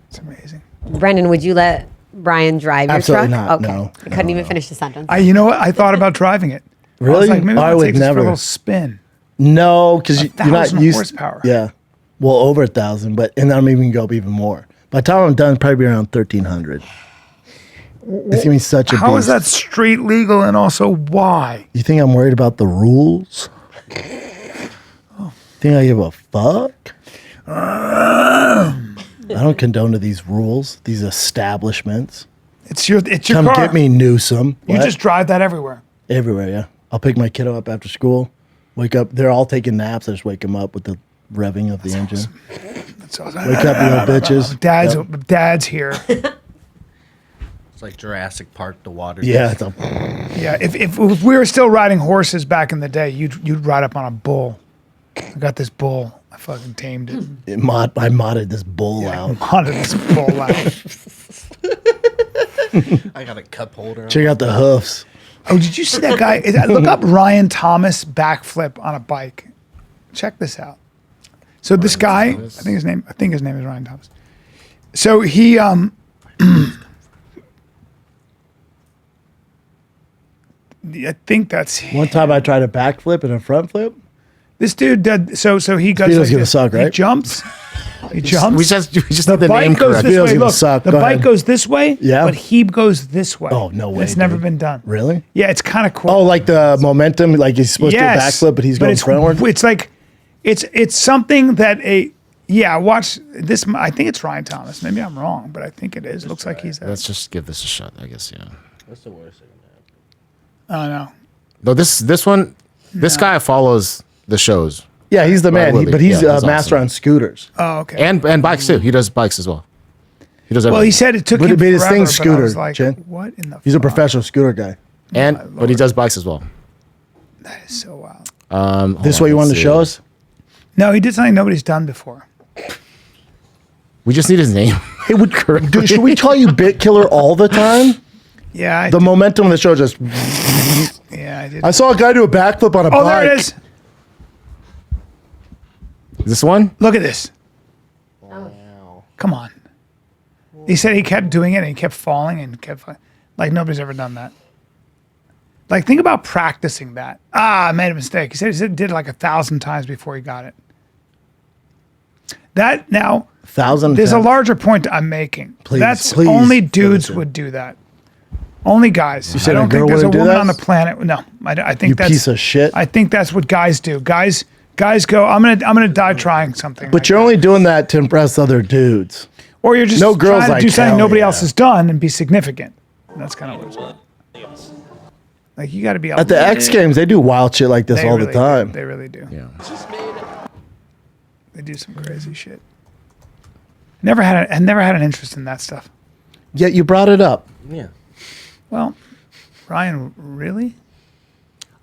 It's amazing. Brendan, would you let Brian drive your Absolutely truck? not, Okay. no. I couldn't even finish the sentence. You know what? I thought about driving it. I was Really? like, maybe I I'll would take this for never. a little spin. No, because you're not 1,000 used. horsepower. Yeah. Well, over 1,000, and I'm even go up even more. By the time I'm done, probably be around 1,300. It's gonna be such a. How is beast. that street legal, and also why? You think I'm worried about the rules? Think I give a fuck? I don't condone to these rules, these establishments. It's your Come car. get me, Newsom. You What? just drive that everywhere. Everywhere, yeah. I'll pick my kiddo up after school. Wake up. They're all taking naps. I just wake them up with the revving of the engine. That's awesome. Wake up, you little bitches. Dad's here. It's like Jurassic Park, the water. Yeah. It's a, Yeah, if we were still riding horses back in the day, you'd ride up on a bull. I got this bull. I fucking tamed it. I modded this bull I out. modded this bull out. I got a cup holder. Check out the hoofs. Oh, did you see that guy? Look up Ryan Thomas backflip on a bike. Check this out. So this guy, I think his name is Ryan Thomas. So he I think that's One time I tried a backflip and a front flip. this dude did so he goes Speedo's like gonna this. suck, He right? jumps. He jumps. We just the did the name bike goes correct. this Speedo's way. gonna Look, suck. the Go bike ahead. goes this way, Yeah. but he goes this way. Oh, no way, It's never dude. been done. Really? Yeah, it's kind of cool. Oh, like the momentum, like he's supposed to do a backflip, but he's going frontward. It's like it's something that watch this. I think it's Ryan Thomas. Maybe I'm wrong, but I think it is. Looks like he's. Let's just give this a shot, I guess. Yeah. What's the worst thing that happened? Oh no. Though this one, this guy follows the shows Yeah, he's the man, Willie. but he's Yeah, a he's master awesome. on scooters. Oh okay. and bikes too. He does bikes as well. He does everything. Well, he said it took But him his forever, thing's but I was scooter, like, Jen. what in the? He's a fuck? professional scooter guy. but he does bikes as well. That is so wild. This what you wanted to show us? No, he did something nobody's done before. We just need his name. Hey, dude, should we call you Bit Killer all the time? Yeah, The momentum of the show just. I did. I saw a guy do a backflip on a Oh, bike. there it is. This one? Look at this. Wow. Come on. He said he kept doing it and he kept falling and kept like nobody's ever done that. Like think about practicing that. I made a mistake. He said he did it like 1,000 times before he got it. That now 1,000 there's a times. larger point I'm making. Please, That's please, only dudes Phyllis. would do that. Only guys. said I a don't girl think there's a wouldn't do woman that? on the planet. No, I think You that's piece of shit. I think that's what guys do. Guys go. I'm gonna die trying something. But you're only doing that to impress other dudes. or you're just no girls trying to like do something Callen, nobody yeah. else has done and be significant. And that's kind of what it's about. Like you got to be At the X Games, they do wild shit like this They all really the time. do. They really do. Yeah. They do some crazy shit. Never had an interest in that stuff. Yet you brought it up. Yeah. Well, Ryan, really?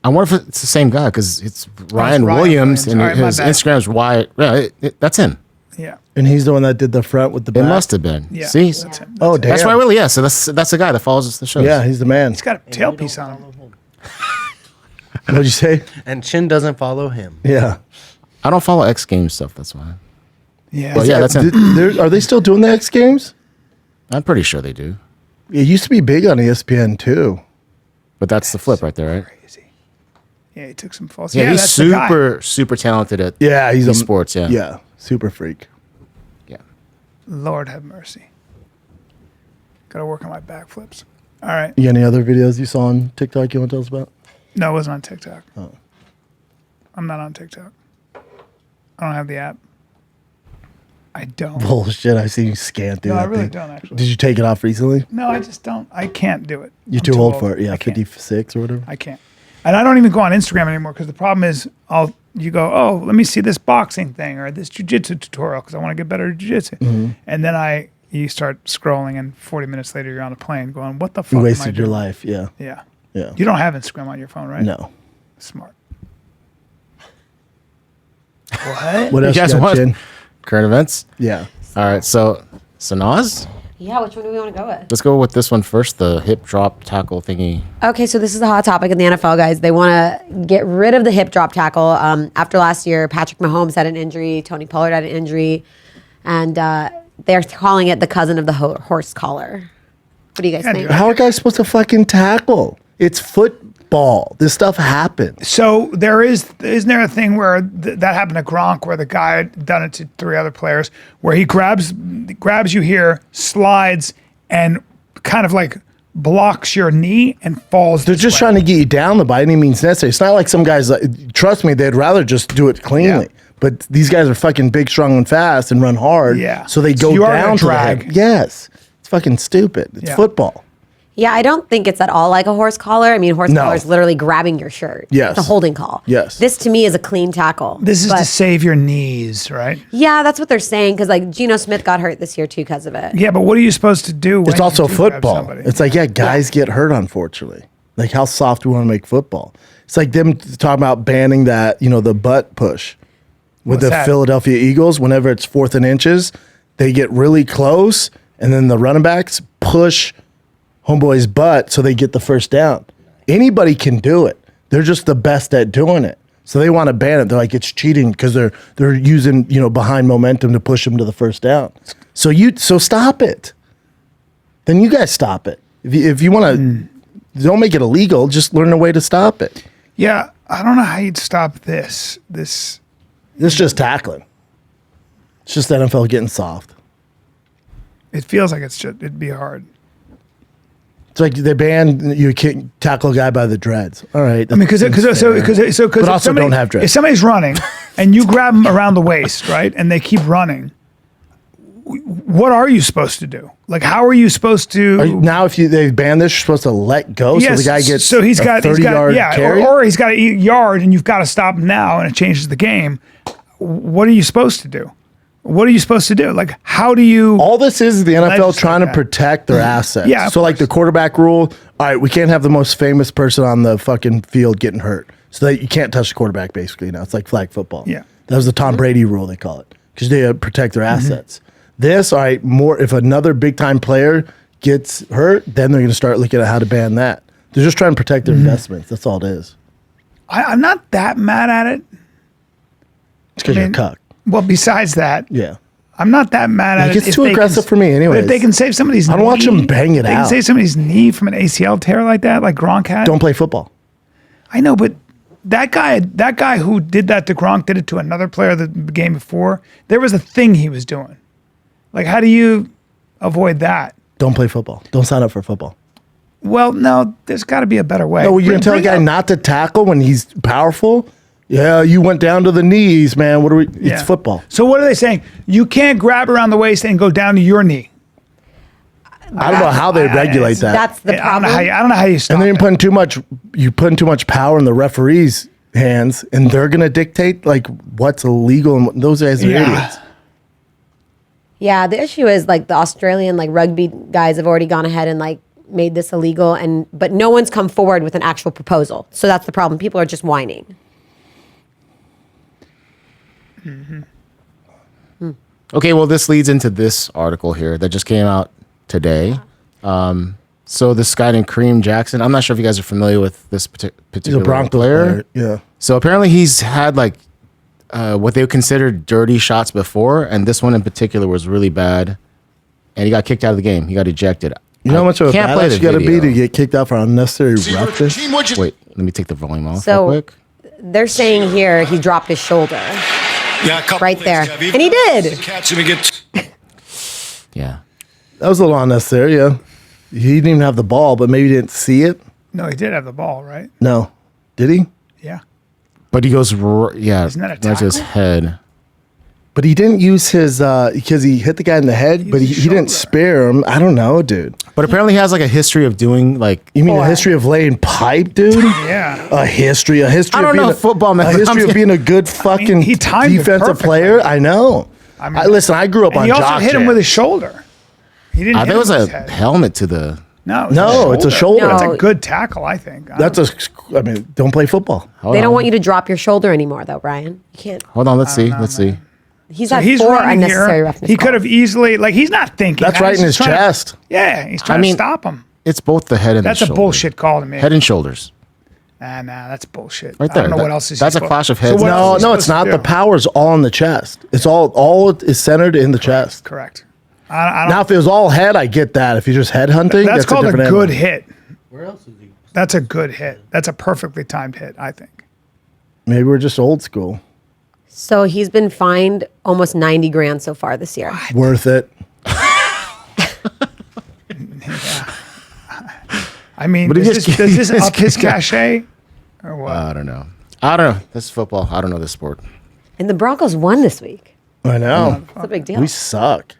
I wonder if it's the same guy because it's Ryan Ryan Williams Williams. and All right, my his bad. Instagram's why. Yeah, that's him. Yeah. And he's the one that did the front with the It back. must have been. Yeah. See, That's him. Oh, damn. that's Ryan Williams. Yeah, so that's the guy that follows the shows. Yeah, he's the man. He's got a tailpiece on him. What'd you say? And Chin doesn't follow him. Yeah. I don't follow X Games stuff. That's why. Yeah. But yeah, that's him. Are they still doing the X Games? I'm pretty sure they do. It used to be big on ESPN too. But that's the flip right there, right? Crazy. Yeah, he took some false. Yeah, he's that's the guy. super talented at Yeah, he's sports. Yeah. Yeah, super freak. Yeah. Lord have mercy. Got to work on my backflips. All right. You got any other videos you saw on TikTok you want to tell us about? No, it wasn't on TikTok. Oh. I'm not on TikTok. I don't have the app. I don't. Bullshit, I see you scan through No, that I really thing. don't actually. Did you take it off recently? No, I just don't. I can't do it. You're I'm too old for it. I Yeah, can't. 56 or whatever. I can't. And I don't even go on Instagram anymore because the problem is you go, oh, let me see this boxing thing or this jiu-jitsu tutorial because I want to get better at jiu-jitsu. Mm-hmm. And then you start scrolling and 40 minutes later you're on a plane going, what the fuck You am I wasted your doing? life. Yeah. Yeah. Yeah. You don't have Instagram on your phone, right? No. Smart. What? What else You you guys got, want Jen? current events? Yeah. All right, so Naz, Yeah, which one do we want to go with? let's go with this one first, the hip drop tackle thingy. Okay, so this is a hot topic in the NFL, guys. They want to get rid of the hip drop tackle. After last year, Patrick Mahomes had an injury, Tony Pollard had an injury, and they're calling it the cousin of the horse collar. What do you guys Yeah, think? dude. How are guys supposed to fucking tackle? It's football. This stuff happens. So isn't there a thing where that happened to Gronk where the guy had done it to 3 other players where he grabs you here, slides, and kind of like blocks your knee and falls. They're just trying to get you down by any means necessary. It's not like some guys, trust me, they'd rather just do it cleanly. Yeah. But these guys are fucking big, strong, and fast and run hard. Yeah. So they So go you are gonna down to the drag. head. Yes. It's fucking stupid. It's Yeah. football. Yeah, I don't think it's at all like a horse collar. I mean, horse collar is literally grabbing your shirt. Yes. It's a holding call. Yes. This to me is a clean tackle. This is to save your knees, right? Yeah, that's what they're saying because like Geno Smith got hurt this year too because of it. Yeah, but what are you supposed to do? When It's also you do grab football. somebody? It's like, guys get hurt, unfortunately. Like, how soft do we want to make football? It's like them talking about banning that, the butt push with the Philadelphia Eagles. Whenever it's 4th and inches, they get really close, and then the running backs push homeboy's butt so they get the first down. Anybody can do it. They're just the best at doing it. So they want to ban it. They're like, it's cheating because they're using, behind momentum to push them to the first down. So stop it. Then you guys stop it. If you want to, don't make it illegal. Just learn a way to stop it. Yeah, I don't know how you'd stop this. This is just tackling. It's just NFL getting soft. It feels like it'd be hard. It's like they banned you can't tackle a guy by the dreads. All right. I mean, because But also don't have dreads. If somebody's running and you grab them around the waist, right, and they keep running, what are you supposed to do? Like, how are you supposed to? Now, if they ban this, you're supposed to let go so the guy gets he's got 30-yard carry? or he's got a yard and you've got to stop him now and it changes the game. What are you supposed to do? What are you supposed to do? Like, how do you? All this is the NFL trying to protect their assets. Yeah. So, like the quarterback rule, all right, we can't have the most famous person on the fucking field getting hurt. So that you can't touch the quarterback, basically, now. It's like flag football. Yeah. That was the Tom Brady rule, they call it, because they protect their assets. This, all right, if another big-time player gets hurt, then they're going to start looking at how to ban that. They're just trying to protect their investments. That's all it is. I'm not that mad at it. It's because you're a cuck. Well, besides that, Yeah. I'm not that mad at it. It gets too aggressive for me But anyways. if they can save somebody's knee. I don't watch them bang it They out. can save somebody's knee from an ACL tear like that, like Gronk had. Don't play football. I know, but that guy who did that to Gronk did it to another player the game before. There was a thing he was doing. Like, how do you avoid that? Don't play football. Don't sign up for football. Well, no, there's got to be a better way. No, you're going to tell a guy not to tackle when he's powerful? Yeah, you went down to the knees, man. It's football. So what are they saying? You can't grab around the waist and go down to your knee. I don't know how they regulate that. That's the problem. I don't know how you stop And then it. you're putting too much power in the referees' hands, and they're going to dictate like what's illegal, and those guys are idiots. Yeah, the issue is like the Australian like rugby guys have already gone ahead and like made this illegal, but no one's come forward with an actual proposal. So that's the problem. People are just whining. Okay, well, this leads into this article here that just came out today. So this guy named Kareem Jackson, I'm not sure if you guys are familiar with this He's particular a Broncos player. Yeah. So apparently he's had like what they would consider dirty shots before, and this one in particular was really bad, and he got kicked out of the game. He got ejected. You know how much of a Can't play badass the you got to be video. to get kicked out for unnecessary roughness? Wait, let me take the volume off So- real quick. They're saying here he dropped his shoulder. Yeah, a couple Right things, there. Javi. And he did. Catch him and get. Yeah. That was a little unnecessary, yeah. He didn't even have the ball, but maybe he didn't see it. No, he did have the ball, right? No. Did he? Yeah. But he goes, Isn't that a right to his tackle? head. But he didn't use his, because he hit the guy in the head, but he didn't spare him. I don't know, dude. But apparently he has like a history of doing like. You mean a history of laying pipe, dude? Yeah. A history I of don't being know football, man. A history of being a good fucking he timed it defensive perfectly. player. I know. I mean, Listen, I grew up And on he also jock hit him jam. with his shoulder. He didn't. I hit think it was him with a his head. helmet to the. No, it was No, it's a shoulder. No. That's a good tackle, I think. Don't play football. Hold They don't on. want you to drop your shoulder anymore, though, Brian. You can't. Hold on, let's see. Let's see. He's So had he's 4 running unnecessary here. roughness He could calls. have easily, like, he's not thinking. That's that. right He's in his just trying to- chest. Yeah, he's trying mean- to stop him. It's both the head and That's the a shoulder. bullshit call to me. Head and shoulders. Nah, that's bullshit. Right I don't there. know what else is. That's he a supposed- clash of So heads. what else is he No, it's supposed not. to The do? power's all in the chest. It's all is centered in the chest. Correct. I don't. Now, if it was all head, I get that. If you're just head hunting, That's called a different good animal. hit. Where else is he? That's a good hit. That's a perfectly timed hit, I think. Maybe we're just old school. So he's been fined almost 90 grand so far this year. Worth it. I mean, But he does just- this up his cachet or what? I don't know. I don't know. This is football. I don't know this sport. And the Broncos won this week. I know. It's a big deal. We suck.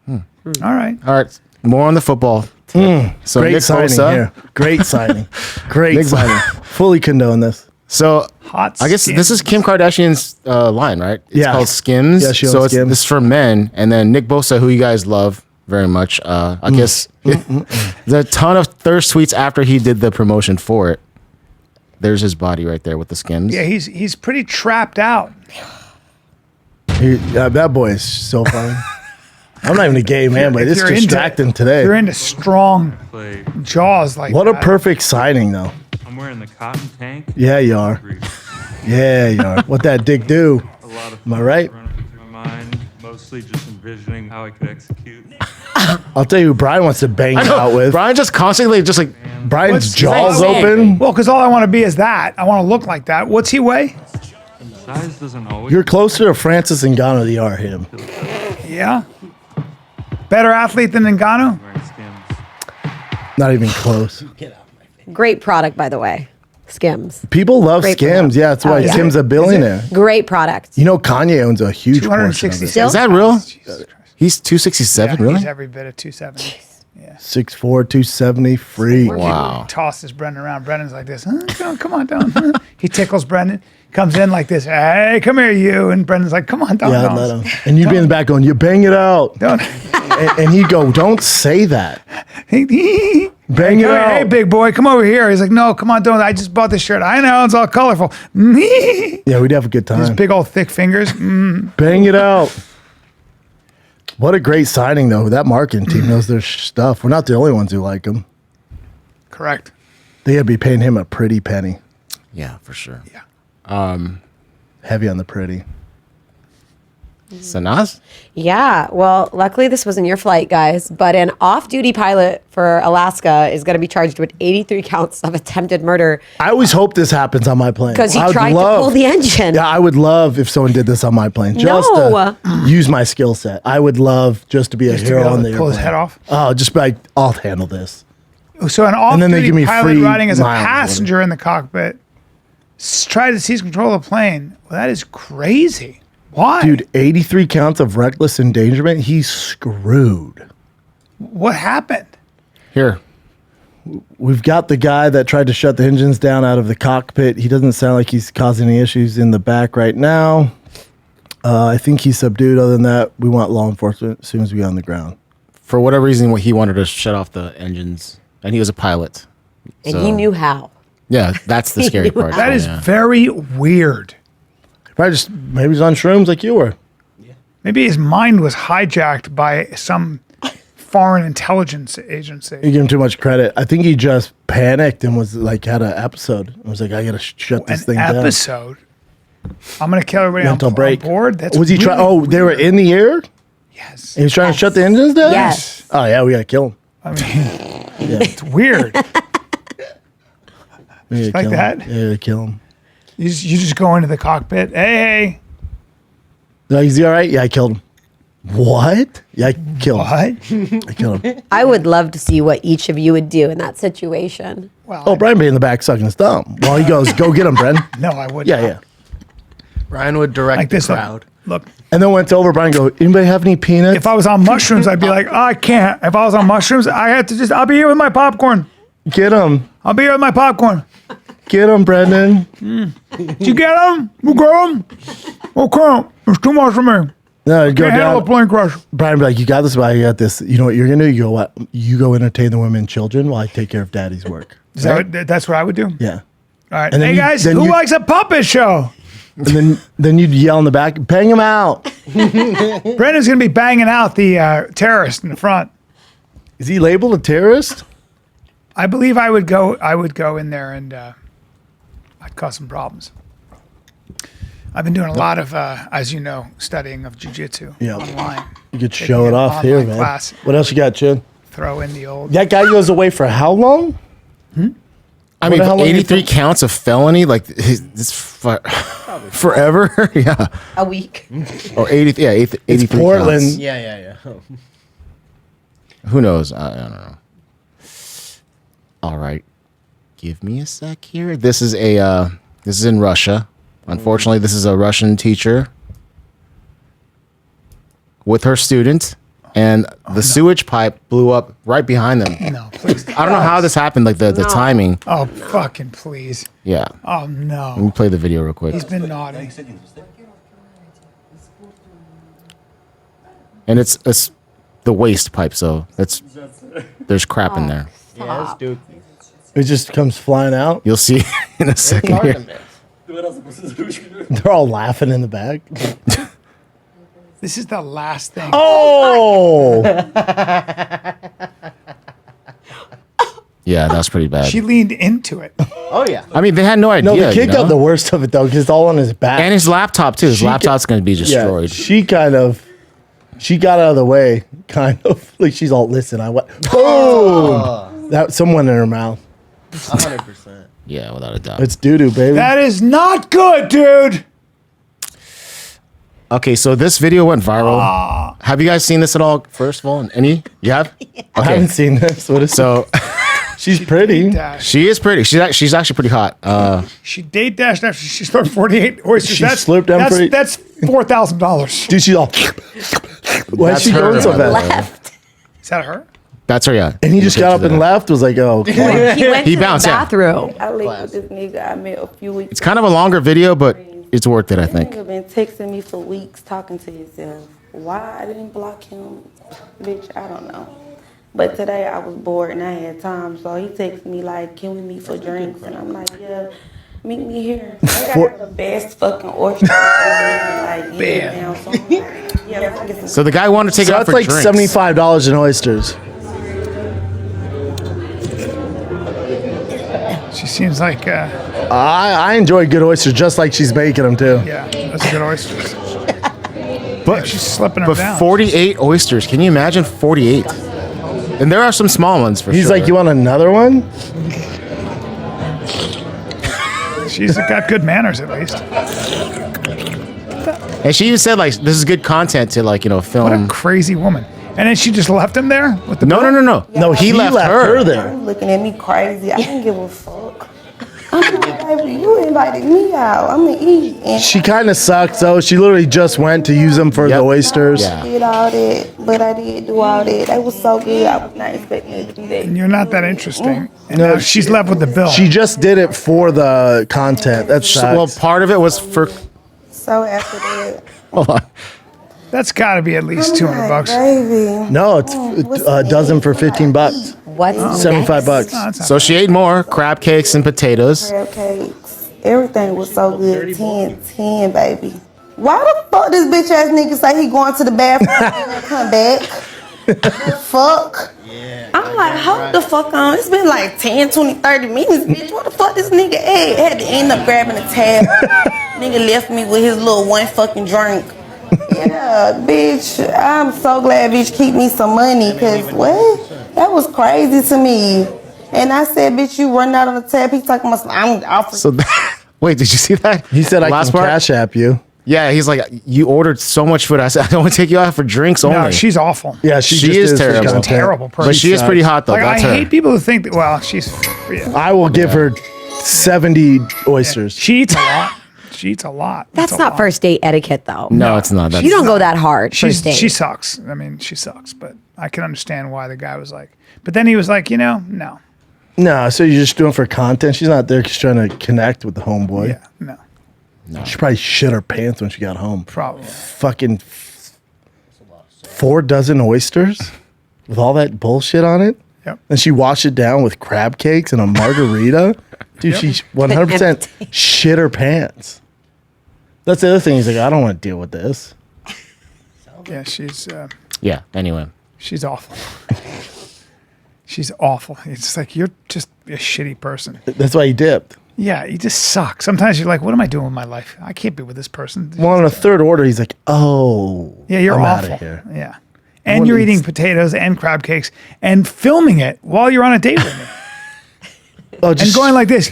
All right. All right. More on the football. So Great Nick signing Bosa. here. Great signing. Great Nick signing. Fully condone this. So Hot I guess this is Kim Kardashian's line, right? It's Yeah. called Skims. Yeah, she so owns it's Skims. this is for men, and then Nick Bosa, who you guys love very much. I guess there's a ton of thirst tweets after he did the promotion for it. There's his body right there with the Skims. Yeah, he's pretty trapped out. That boy is so funny. I'm not even a gay man, but If it's you're into- distracting today. You're into strong jaws like What a that. perfect signing, though. I'm wearing the cotton tank. Yeah, you are. Yeah, you are. What that dick do? A lot of Am I right? running through my mind, mostly just envisioning how I could execute. I'll tell you who Brian wants to bang out with. Brian just constantly just like Brian's What's- jaws What's- open. Well, because all I want to be is that. I want to look like that. What's he weigh? Size doesn't always. You're closer to Francis Ngannou than you are him. Yeah. Better athlete than Ngannou? wearing Skims. Not even close. Great product, by the way. Skims. People love Great Skims. product. Yeah, that's why Oh, yeah. Kim's a billionaire. Great product. You know, Kanye owns a huge portion of 260 it. Still? is that real? Jesus Christ. He's 267, Yeah, really? He's every bit of 270. 6'4", 270, free. Wow. He tosses Brendan around. Brendan's like this. Come on down. He tickles Brendan. Comes in like this. Hey, come here, you. And Brendan's like, come on down. Yeah, I'd let him. And you'd be in the back going, you bang it out. Don't. And he'd go, don't say that. Bang it Hey, hey, out. big boy, come over here. He's like, no, come on, don't. I just bought this shirt. I know, it's all colorful. His Yeah, we'd have a good time. big old thick fingers. Bang it out. What a great signing, though. That marketing team knows their stuff. We're not the only ones who like him. Correct. They got to be paying him a pretty penny. Yeah, for sure. Yeah. Heavy on the pretty. Sanaz? Yeah. Well, luckily this wasn't your flight, guys. But an off-duty pilot for Alaska is going to be charged with 83 counts of attempted murder I always hope this happens on my plane. because he I would tried to pull the engine. Yeah, I would love if someone did this on my plane. Just No. to use my skill set. I would love just to be a Just to be hero able on to the pull his airplane. head off? Oh, just be like, I'll handle this. So an then they give me off-duty pilot free riding as a miles, passenger in the cockpit tried to seize control of the plane. Well, that is crazy. Why? Dude, 83 counts of reckless endangerment. He's screwed. What happened? Here. We've got the guy that tried to shut the engines down out of the cockpit. He doesn't sound like he's causing any issues in the back right now. I think he's subdued. Other than that, we want law enforcement as soon as we get on the ground. For whatever reason, he wanted to shut off the engines, and he was a pilot. And So- he knew how. Yeah, that's the scary part. That is yeah. very weird. Probably just maybe he's on shrooms like you were. Maybe his mind was hijacked by some foreign intelligence agency. You give him too much credit. I think he just panicked and was like had an episode. I was like, I gotta shut this An thing down. episode. I'm gonna kill everybody Mental on break. board. That's was he trying? really Oh, they were in the air. Yes. And he was trying to shut the engines down. Yes. Oh yeah, we gotta kill him. I mean, it's weird. We gotta like kill that? Him. Yeah, kill him. You just go into the cockpit. Hey, No, is he all right? Yeah, I killed him. What? Yeah, I killed him. what? I killed him. I would love to see what each of you would do in that situation. Well, Oh, Brian be in the back sucking his thumb while he goes, "Go get him, Bren." no, I wouldn't. Yeah, yeah. Ryan would direct Like the this. crowd. Look, And then went over. Brian go, "Anybody have any peanuts?" if I was on mushrooms, I'd be like, oh, I can't. If I was on mushrooms, I had to just. I'll be here with my popcorn. Get him, I'll be here with my popcorn. get him, Brendan. Did you get them? You got them? Okay, it's too much for me. No, go Can't handle a down. plane crash. Brian be like, "You got this, but you got this." You know what you're gonna do? You go, "What? You go entertain the women and children while I take care of Daddy's work." Is that what, that's what I would do? Yeah. All right. And then Hey you- guys, then who you- likes a puppet show? And then you'd yell in the back, "Bang him out!" Brendan's gonna be banging out the terrorist in the front. Is he labeled a terrorist? I believe I would go in there and I'd cause some problems. I've been doing a lot of, as you know, studying of jiu-jitsu Yeah. online. You could Taking show it an off here, online man. class. What else you got, Chin? Throw in the old. That guy goes away for how long? I mean, How long 83 counts of felony, like this forever. Yeah, A week. or 80. Yeah, 83 It's Portland. counts. Yeah. Who knows? I don't know. All right, give me a sec here. This is in Russia. Unfortunately, this is a Russian teacher with her student, and the sewage pipe blew up right behind them. No, please. I don't know how this happened, like the timing. Oh, fucking please. Yeah. Oh, Let no. me play the video real quick. He's been naughty. And it's the waste pipe, so there's crap in there. Yes, dude. It just comes flying out. You'll see in a second here. They're all laughing in the back. This is the last thing. Oh, Yeah, that's pretty bad. She leaned into it. Oh yeah. I mean, they had no idea. no, the kid you know? got the worst of it though, because it's all on his back. And his laptop too. His She laptop's going to be yeah, destroyed. she got out of the way, kind of like she's all listen. I went boom. That someone in her mouth. 100%. Yeah, without a doubt. It's doo doo, baby. That is not good, dude. Okay, so this video went viral. Have you guys seen this at all? First of all, any? You have? I haven't seen this. What is So she's pretty. she is pretty. She's actually pretty hot. She date dashed after she slurped 48 oysters. She slurped them that's $4,000. Dude, she's all. Why is That's she her, going so by the way. fast? Is that her? That's her, yeah. And he just got up and left. Was like, oh, come on. He went He to bounced, the yeah. bathroom. I linked with this nigga I met a few weeks It's kind of a longer video, but it's worth it, I think. Nigga been texting me for weeks talking to himself. Why I didn't block him? Bitch, I don't know. But today I was bored and I had time, so he texted me like, can we meet for drinks? And I'm like, yeah, meet me here. I got the best fucking oysters. Like, yeah, down, so I'm like, yeah, let's get some. So the guy wanted to take So it out that's for like drinks. $75 in oysters. She seems like, I enjoy good oysters just like she's making them too. yeah, that's a good oysters. But She's slipping her down. 48 oysters. Can you imagine 48? And there are some small ones for He's sure. like, you want another one? She's got good manners at least. And she even said like, this is good content to like, film. What a crazy woman. And then she just left him there with the No. No, he left her there. You looking at me crazy. I didn't give a fuck. I'm like, baby, you invited me out. I'm gonna eat. And She kind of sucks though. She literally just went to use them for Yep. the oysters. Yeah. I did all that, but I did do all that. They was so good. I was not expecting it to be that. You're not that interesting. And No, now she's left with the bill. She just did it for the content. That's Well, part of it was for. So after that, Hold on. That's got to be at least $200. baby, no, it's a dozen for $15. What's $75. No, that's not So she ate more crab cakes and potatoes. crab cakes, everything was so good. 10, baby. Why the fuck this bitch ass nigga say he going to the bathroom and come back? Fuck. I'm like, hold the fuck on. It's been like 10, 20, 30 minutes, bitch. What the fuck this nigga at? Had to end up grabbing a tab. Nigga left me with his little one fucking drink. Yeah, bitch. I'm so glad bitch keep me some money, cause what? That was crazy to me. And I said, bitch, you run out on the tab. He talking about I'm offering. So wait, did you see that? He said, I Last can part? cash app you. Yeah, he's like, you ordered so much food. I said, I want to take you out for drinks only. No, she's awful. Yeah, She just is for terrible. content. Terrible person. but she is pretty hot though. Like, I That's her. hate people who think that, well, she's, yeah. I will give her 70 oysters. She eats a lot. She eats a lot. That's It's a not lot. first date etiquette, though. No, it's not. That's, You don't go that hard. She's, First date. she sucks. I mean, she sucks. But I can understand why the guy was like, but then he was like, no. No, so you're just doing it for content. She's not there. She's trying to connect with the homeboy. Yeah, no. She probably shit her pants when she got home. Probably. Fucking 4 dozen oysters with all that bullshit on it. Yep. And she washed it down with crab cakes and a margarita. Dude, she 100% shit her pants. That's the other thing. He's like, I don't want to deal with this. Yeah, she's yeah, anyway. she's awful. She's awful. It's like, you're just a shitty person. That's why he dipped. Yeah, you just suck. Sometimes you're like, what am I doing with my life? I can't be with this person. Well, on a third order, he's like, oh. Yeah, you're I'm awful. outta here. Yeah. And you're eating potatoes and crab cakes and filming it while you're on a date with me. Oh, And going like this.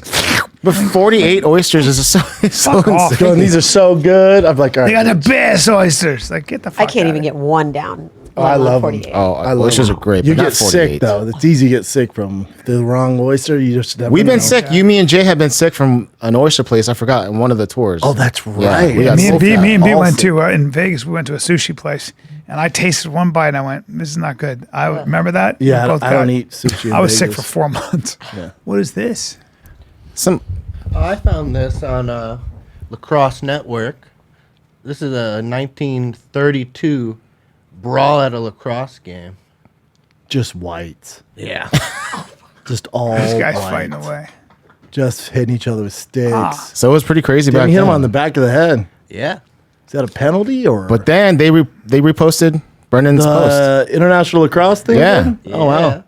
But 48 oysters is so Fuck off. insane. going, these are so good. I'm like, all They right. got the best oysters. Like, get the fuck I can't outta even here. get one down. I love them. 48. Oh, I love oysters them. are great. You but not get sick 48. though. It's easy to get sick from the wrong oyster. You just never We've been know. sick. You, me, and Jay have been sick from an oyster place. I forgot in one of the tours. Oh, that's Yeah, right. we got Me and sick. B, All went sick. to in Vegas. We went to a sushi place, and I tasted one bite, and I went, "This is not good." I remember that. Yeah, We both I don't got- eat sushi. In I was sick for Vegas. 4 months. Yeah. What is this? Some I found this on Lacrosse Network. This is a 1932 brawl at a lacrosse game. Just whites. Yeah. Just all This guy's white. fighting away. Just hitting each other with sticks. so it was pretty crazy Didn't back hit him then. on the back of the head. Yeah. Is that a penalty or? But then they reposted Brennan's post. the international lacrosse thing. Yeah. again? Oh wow. Yeah.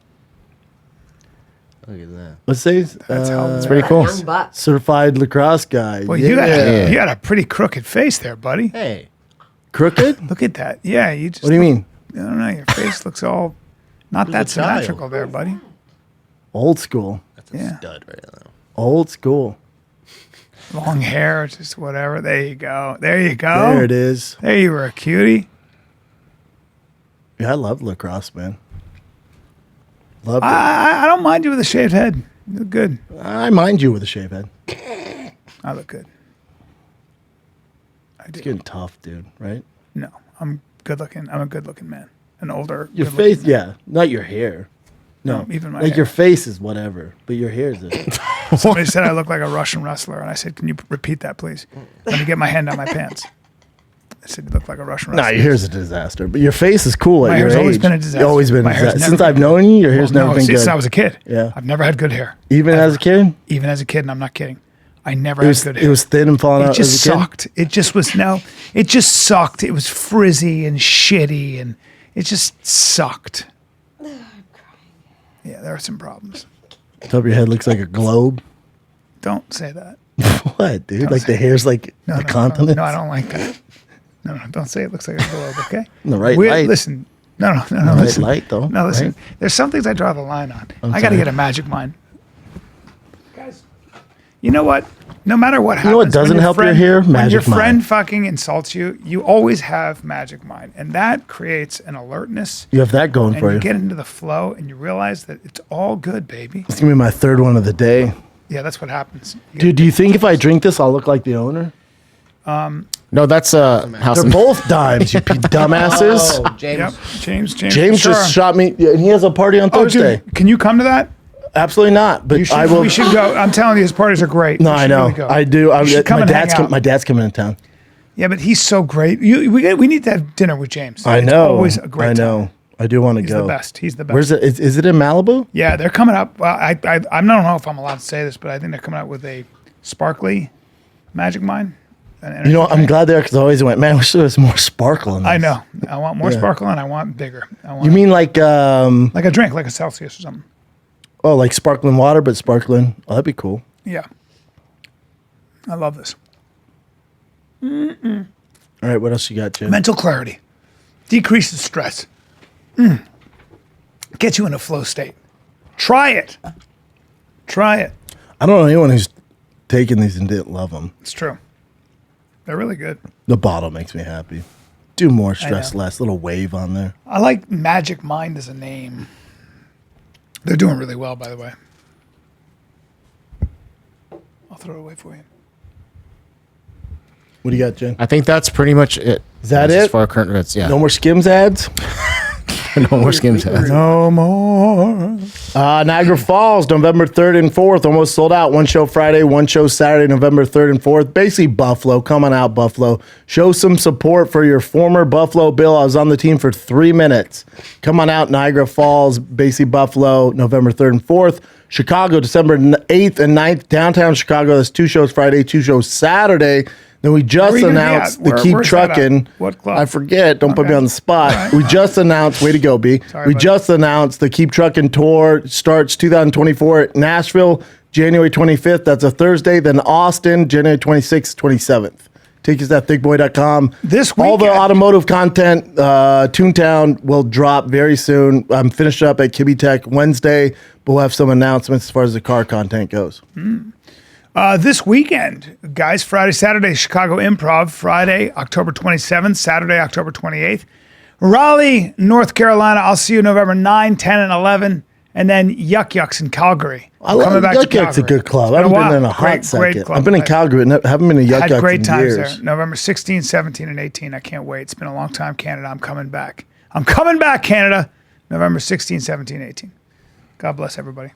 Look at that. Let's say That's how It's pretty cool. Young buck. certified lacrosse guy. Well, yeah. you got a pretty crooked face there, buddy. Hey. Crooked. Look at that. Yeah, you just. What do you mean? I don't know. Your face looks all not that a child. symmetrical there, buddy. Old school. That's a Yeah. stud right now. Old school. Long hair, just whatever. There you go. There you go. There it is. There you were a cutie. Yeah, I love lacrosse, man. Loved it. I don't mind you with a shaved head. You look good. I mind you with a shave head. I look good. I It's do. getting tough, dude. Right? No, I'm good looking. I'm a good looking man. An older. Your good-looking face, man. yeah, not your hair. No, even my like hair. your face is whatever, but your hair is. Somebody said I look like a Russian wrestler, and I said, "Can you repeat that, please?" Let me get my hand down my pants. I said, "You look like a Russian Nah, wrestler." your hair's a disaster, but your face is cool at My your hair's always age. been a disaster. You've always been a My hair's disaster. never Since I've been- known you, your hair's Well, never been since good. I was a kid. Yeah. I've never had good hair. Even as a kid, Even as a kid, and I'm not kidding. I never it was, had good it hair. was thin and falling It out. just as a kid? sucked. It just was it just sucked. It was frizzy and shitty, and it just sucked. Yeah, there are some problems. Top of your head looks like a globe. Don't say that. What, dude? Like the hair's like the continent. No, I don't like that. No, don't say it looks like a globe, okay? In the right light. Listen. No, right listen. light, though, No, listen. right? There's some things I draw the line on. I got to sorry. get a magic mind. Guys, you know what? No matter what happens. know what when doesn't your help your friend- hair? When your Magic mind. friend fucking insults you, you always have magic mind. And that creates an alertness. You have that going And for you you. get into the flow and you realize that it's all good, baby. It's gonna be my third one of the day. Yeah, that's what happens. Dude, do you think if I drink this, I'll look like the owner? No, that's House. They're both dimes, you dumbasses. Oh, James. Yep. James James sure. just shot me, yeah, and he has a party on Oh, Thursday. dude, can you come to that? Absolutely not. But You should, I will. we should go. I'm telling you, his parties are great. No, We I should know. really go. I do. You should come my and hang dad's out. my dad's coming in town. Yeah, but he's so great. We need to have dinner with James. I It's know. always a great I know. time. I do want to He's go. the best. He's the best. Where's it? Is it in Malibu? Yeah, they're coming up. Well, I don't know if I'm allowed to say this, but I think they're coming out with a sparkly Magic Mind. an energy You know, I'm drink. glad there because I always went, man, I wish there was more sparkle in this. I know. I want more Yeah. sparkle and I want bigger. I want You mean like like a drink, like a Celsius or something. oh, like sparkling water, but sparkling. Oh, that'd be cool. Yeah. I love this. All right, what else you got, Jim? Mental clarity. Decreases stress. Gets you in a flow state. Try it. Try it. I don't know anyone who's taken these and didn't love them. It's true. They're really good. The bottle makes me happy. Do more, stress know. less. Little wave on there. I like Magic Mind as a name. They're doing really well, by the way. I'll throw it away for you. What do you got, Jen? I think that's pretty much it. Is that As it? for our current events? Yeah. No more Skims ads? No more Skims. No more. Niagara Falls, November 3rd and 4th, almost sold out. One show Friday, one show Saturday, November 3rd and 4th. Basically, Buffalo. Come on out, Buffalo. Show some support for your former Buffalo Bill. I was on the team for 3 minutes. Come on out, Niagara Falls, basically Buffalo, November 3rd and 4th. Chicago, December 8th and 9th, downtown Chicago. That's 2 shows Friday, 2 shows Saturday. Then we just Where are you gonna be announced at? the Keep Where's that at? Trucking. What club? I forget. Don't put me Okay. on the spot. We just announced. Way to go, B. Sorry, we buddy. just announced the Keep Trucking tour starts 2024 at Nashville, January 25th. That's a Thursday. Then Austin, January 26th, 27th. Tickets at thickboy.com. This all the weekend- automotive content, Toontown will drop very soon. I'm finished up at Kibby Tech Wednesday, but we'll have some announcements as far as the car content goes. This weekend, guys, Friday, Saturday, Chicago Improv. Friday, October 27th. Saturday, October 28th. Raleigh, North Carolina. I'll see you November 9, 10, and 11. And then Yuck Yucks in Calgary. I love Yuck Yuck's a good club. I haven't been there in a hot second. I've been in Calgary, but haven't been to Yuck Yuck's in great times years. there. November 16, 17, and 18. I can't wait. It's been a long time, Canada. I'm coming back. I'm coming back, Canada. November 16, 17, 18. God bless everybody.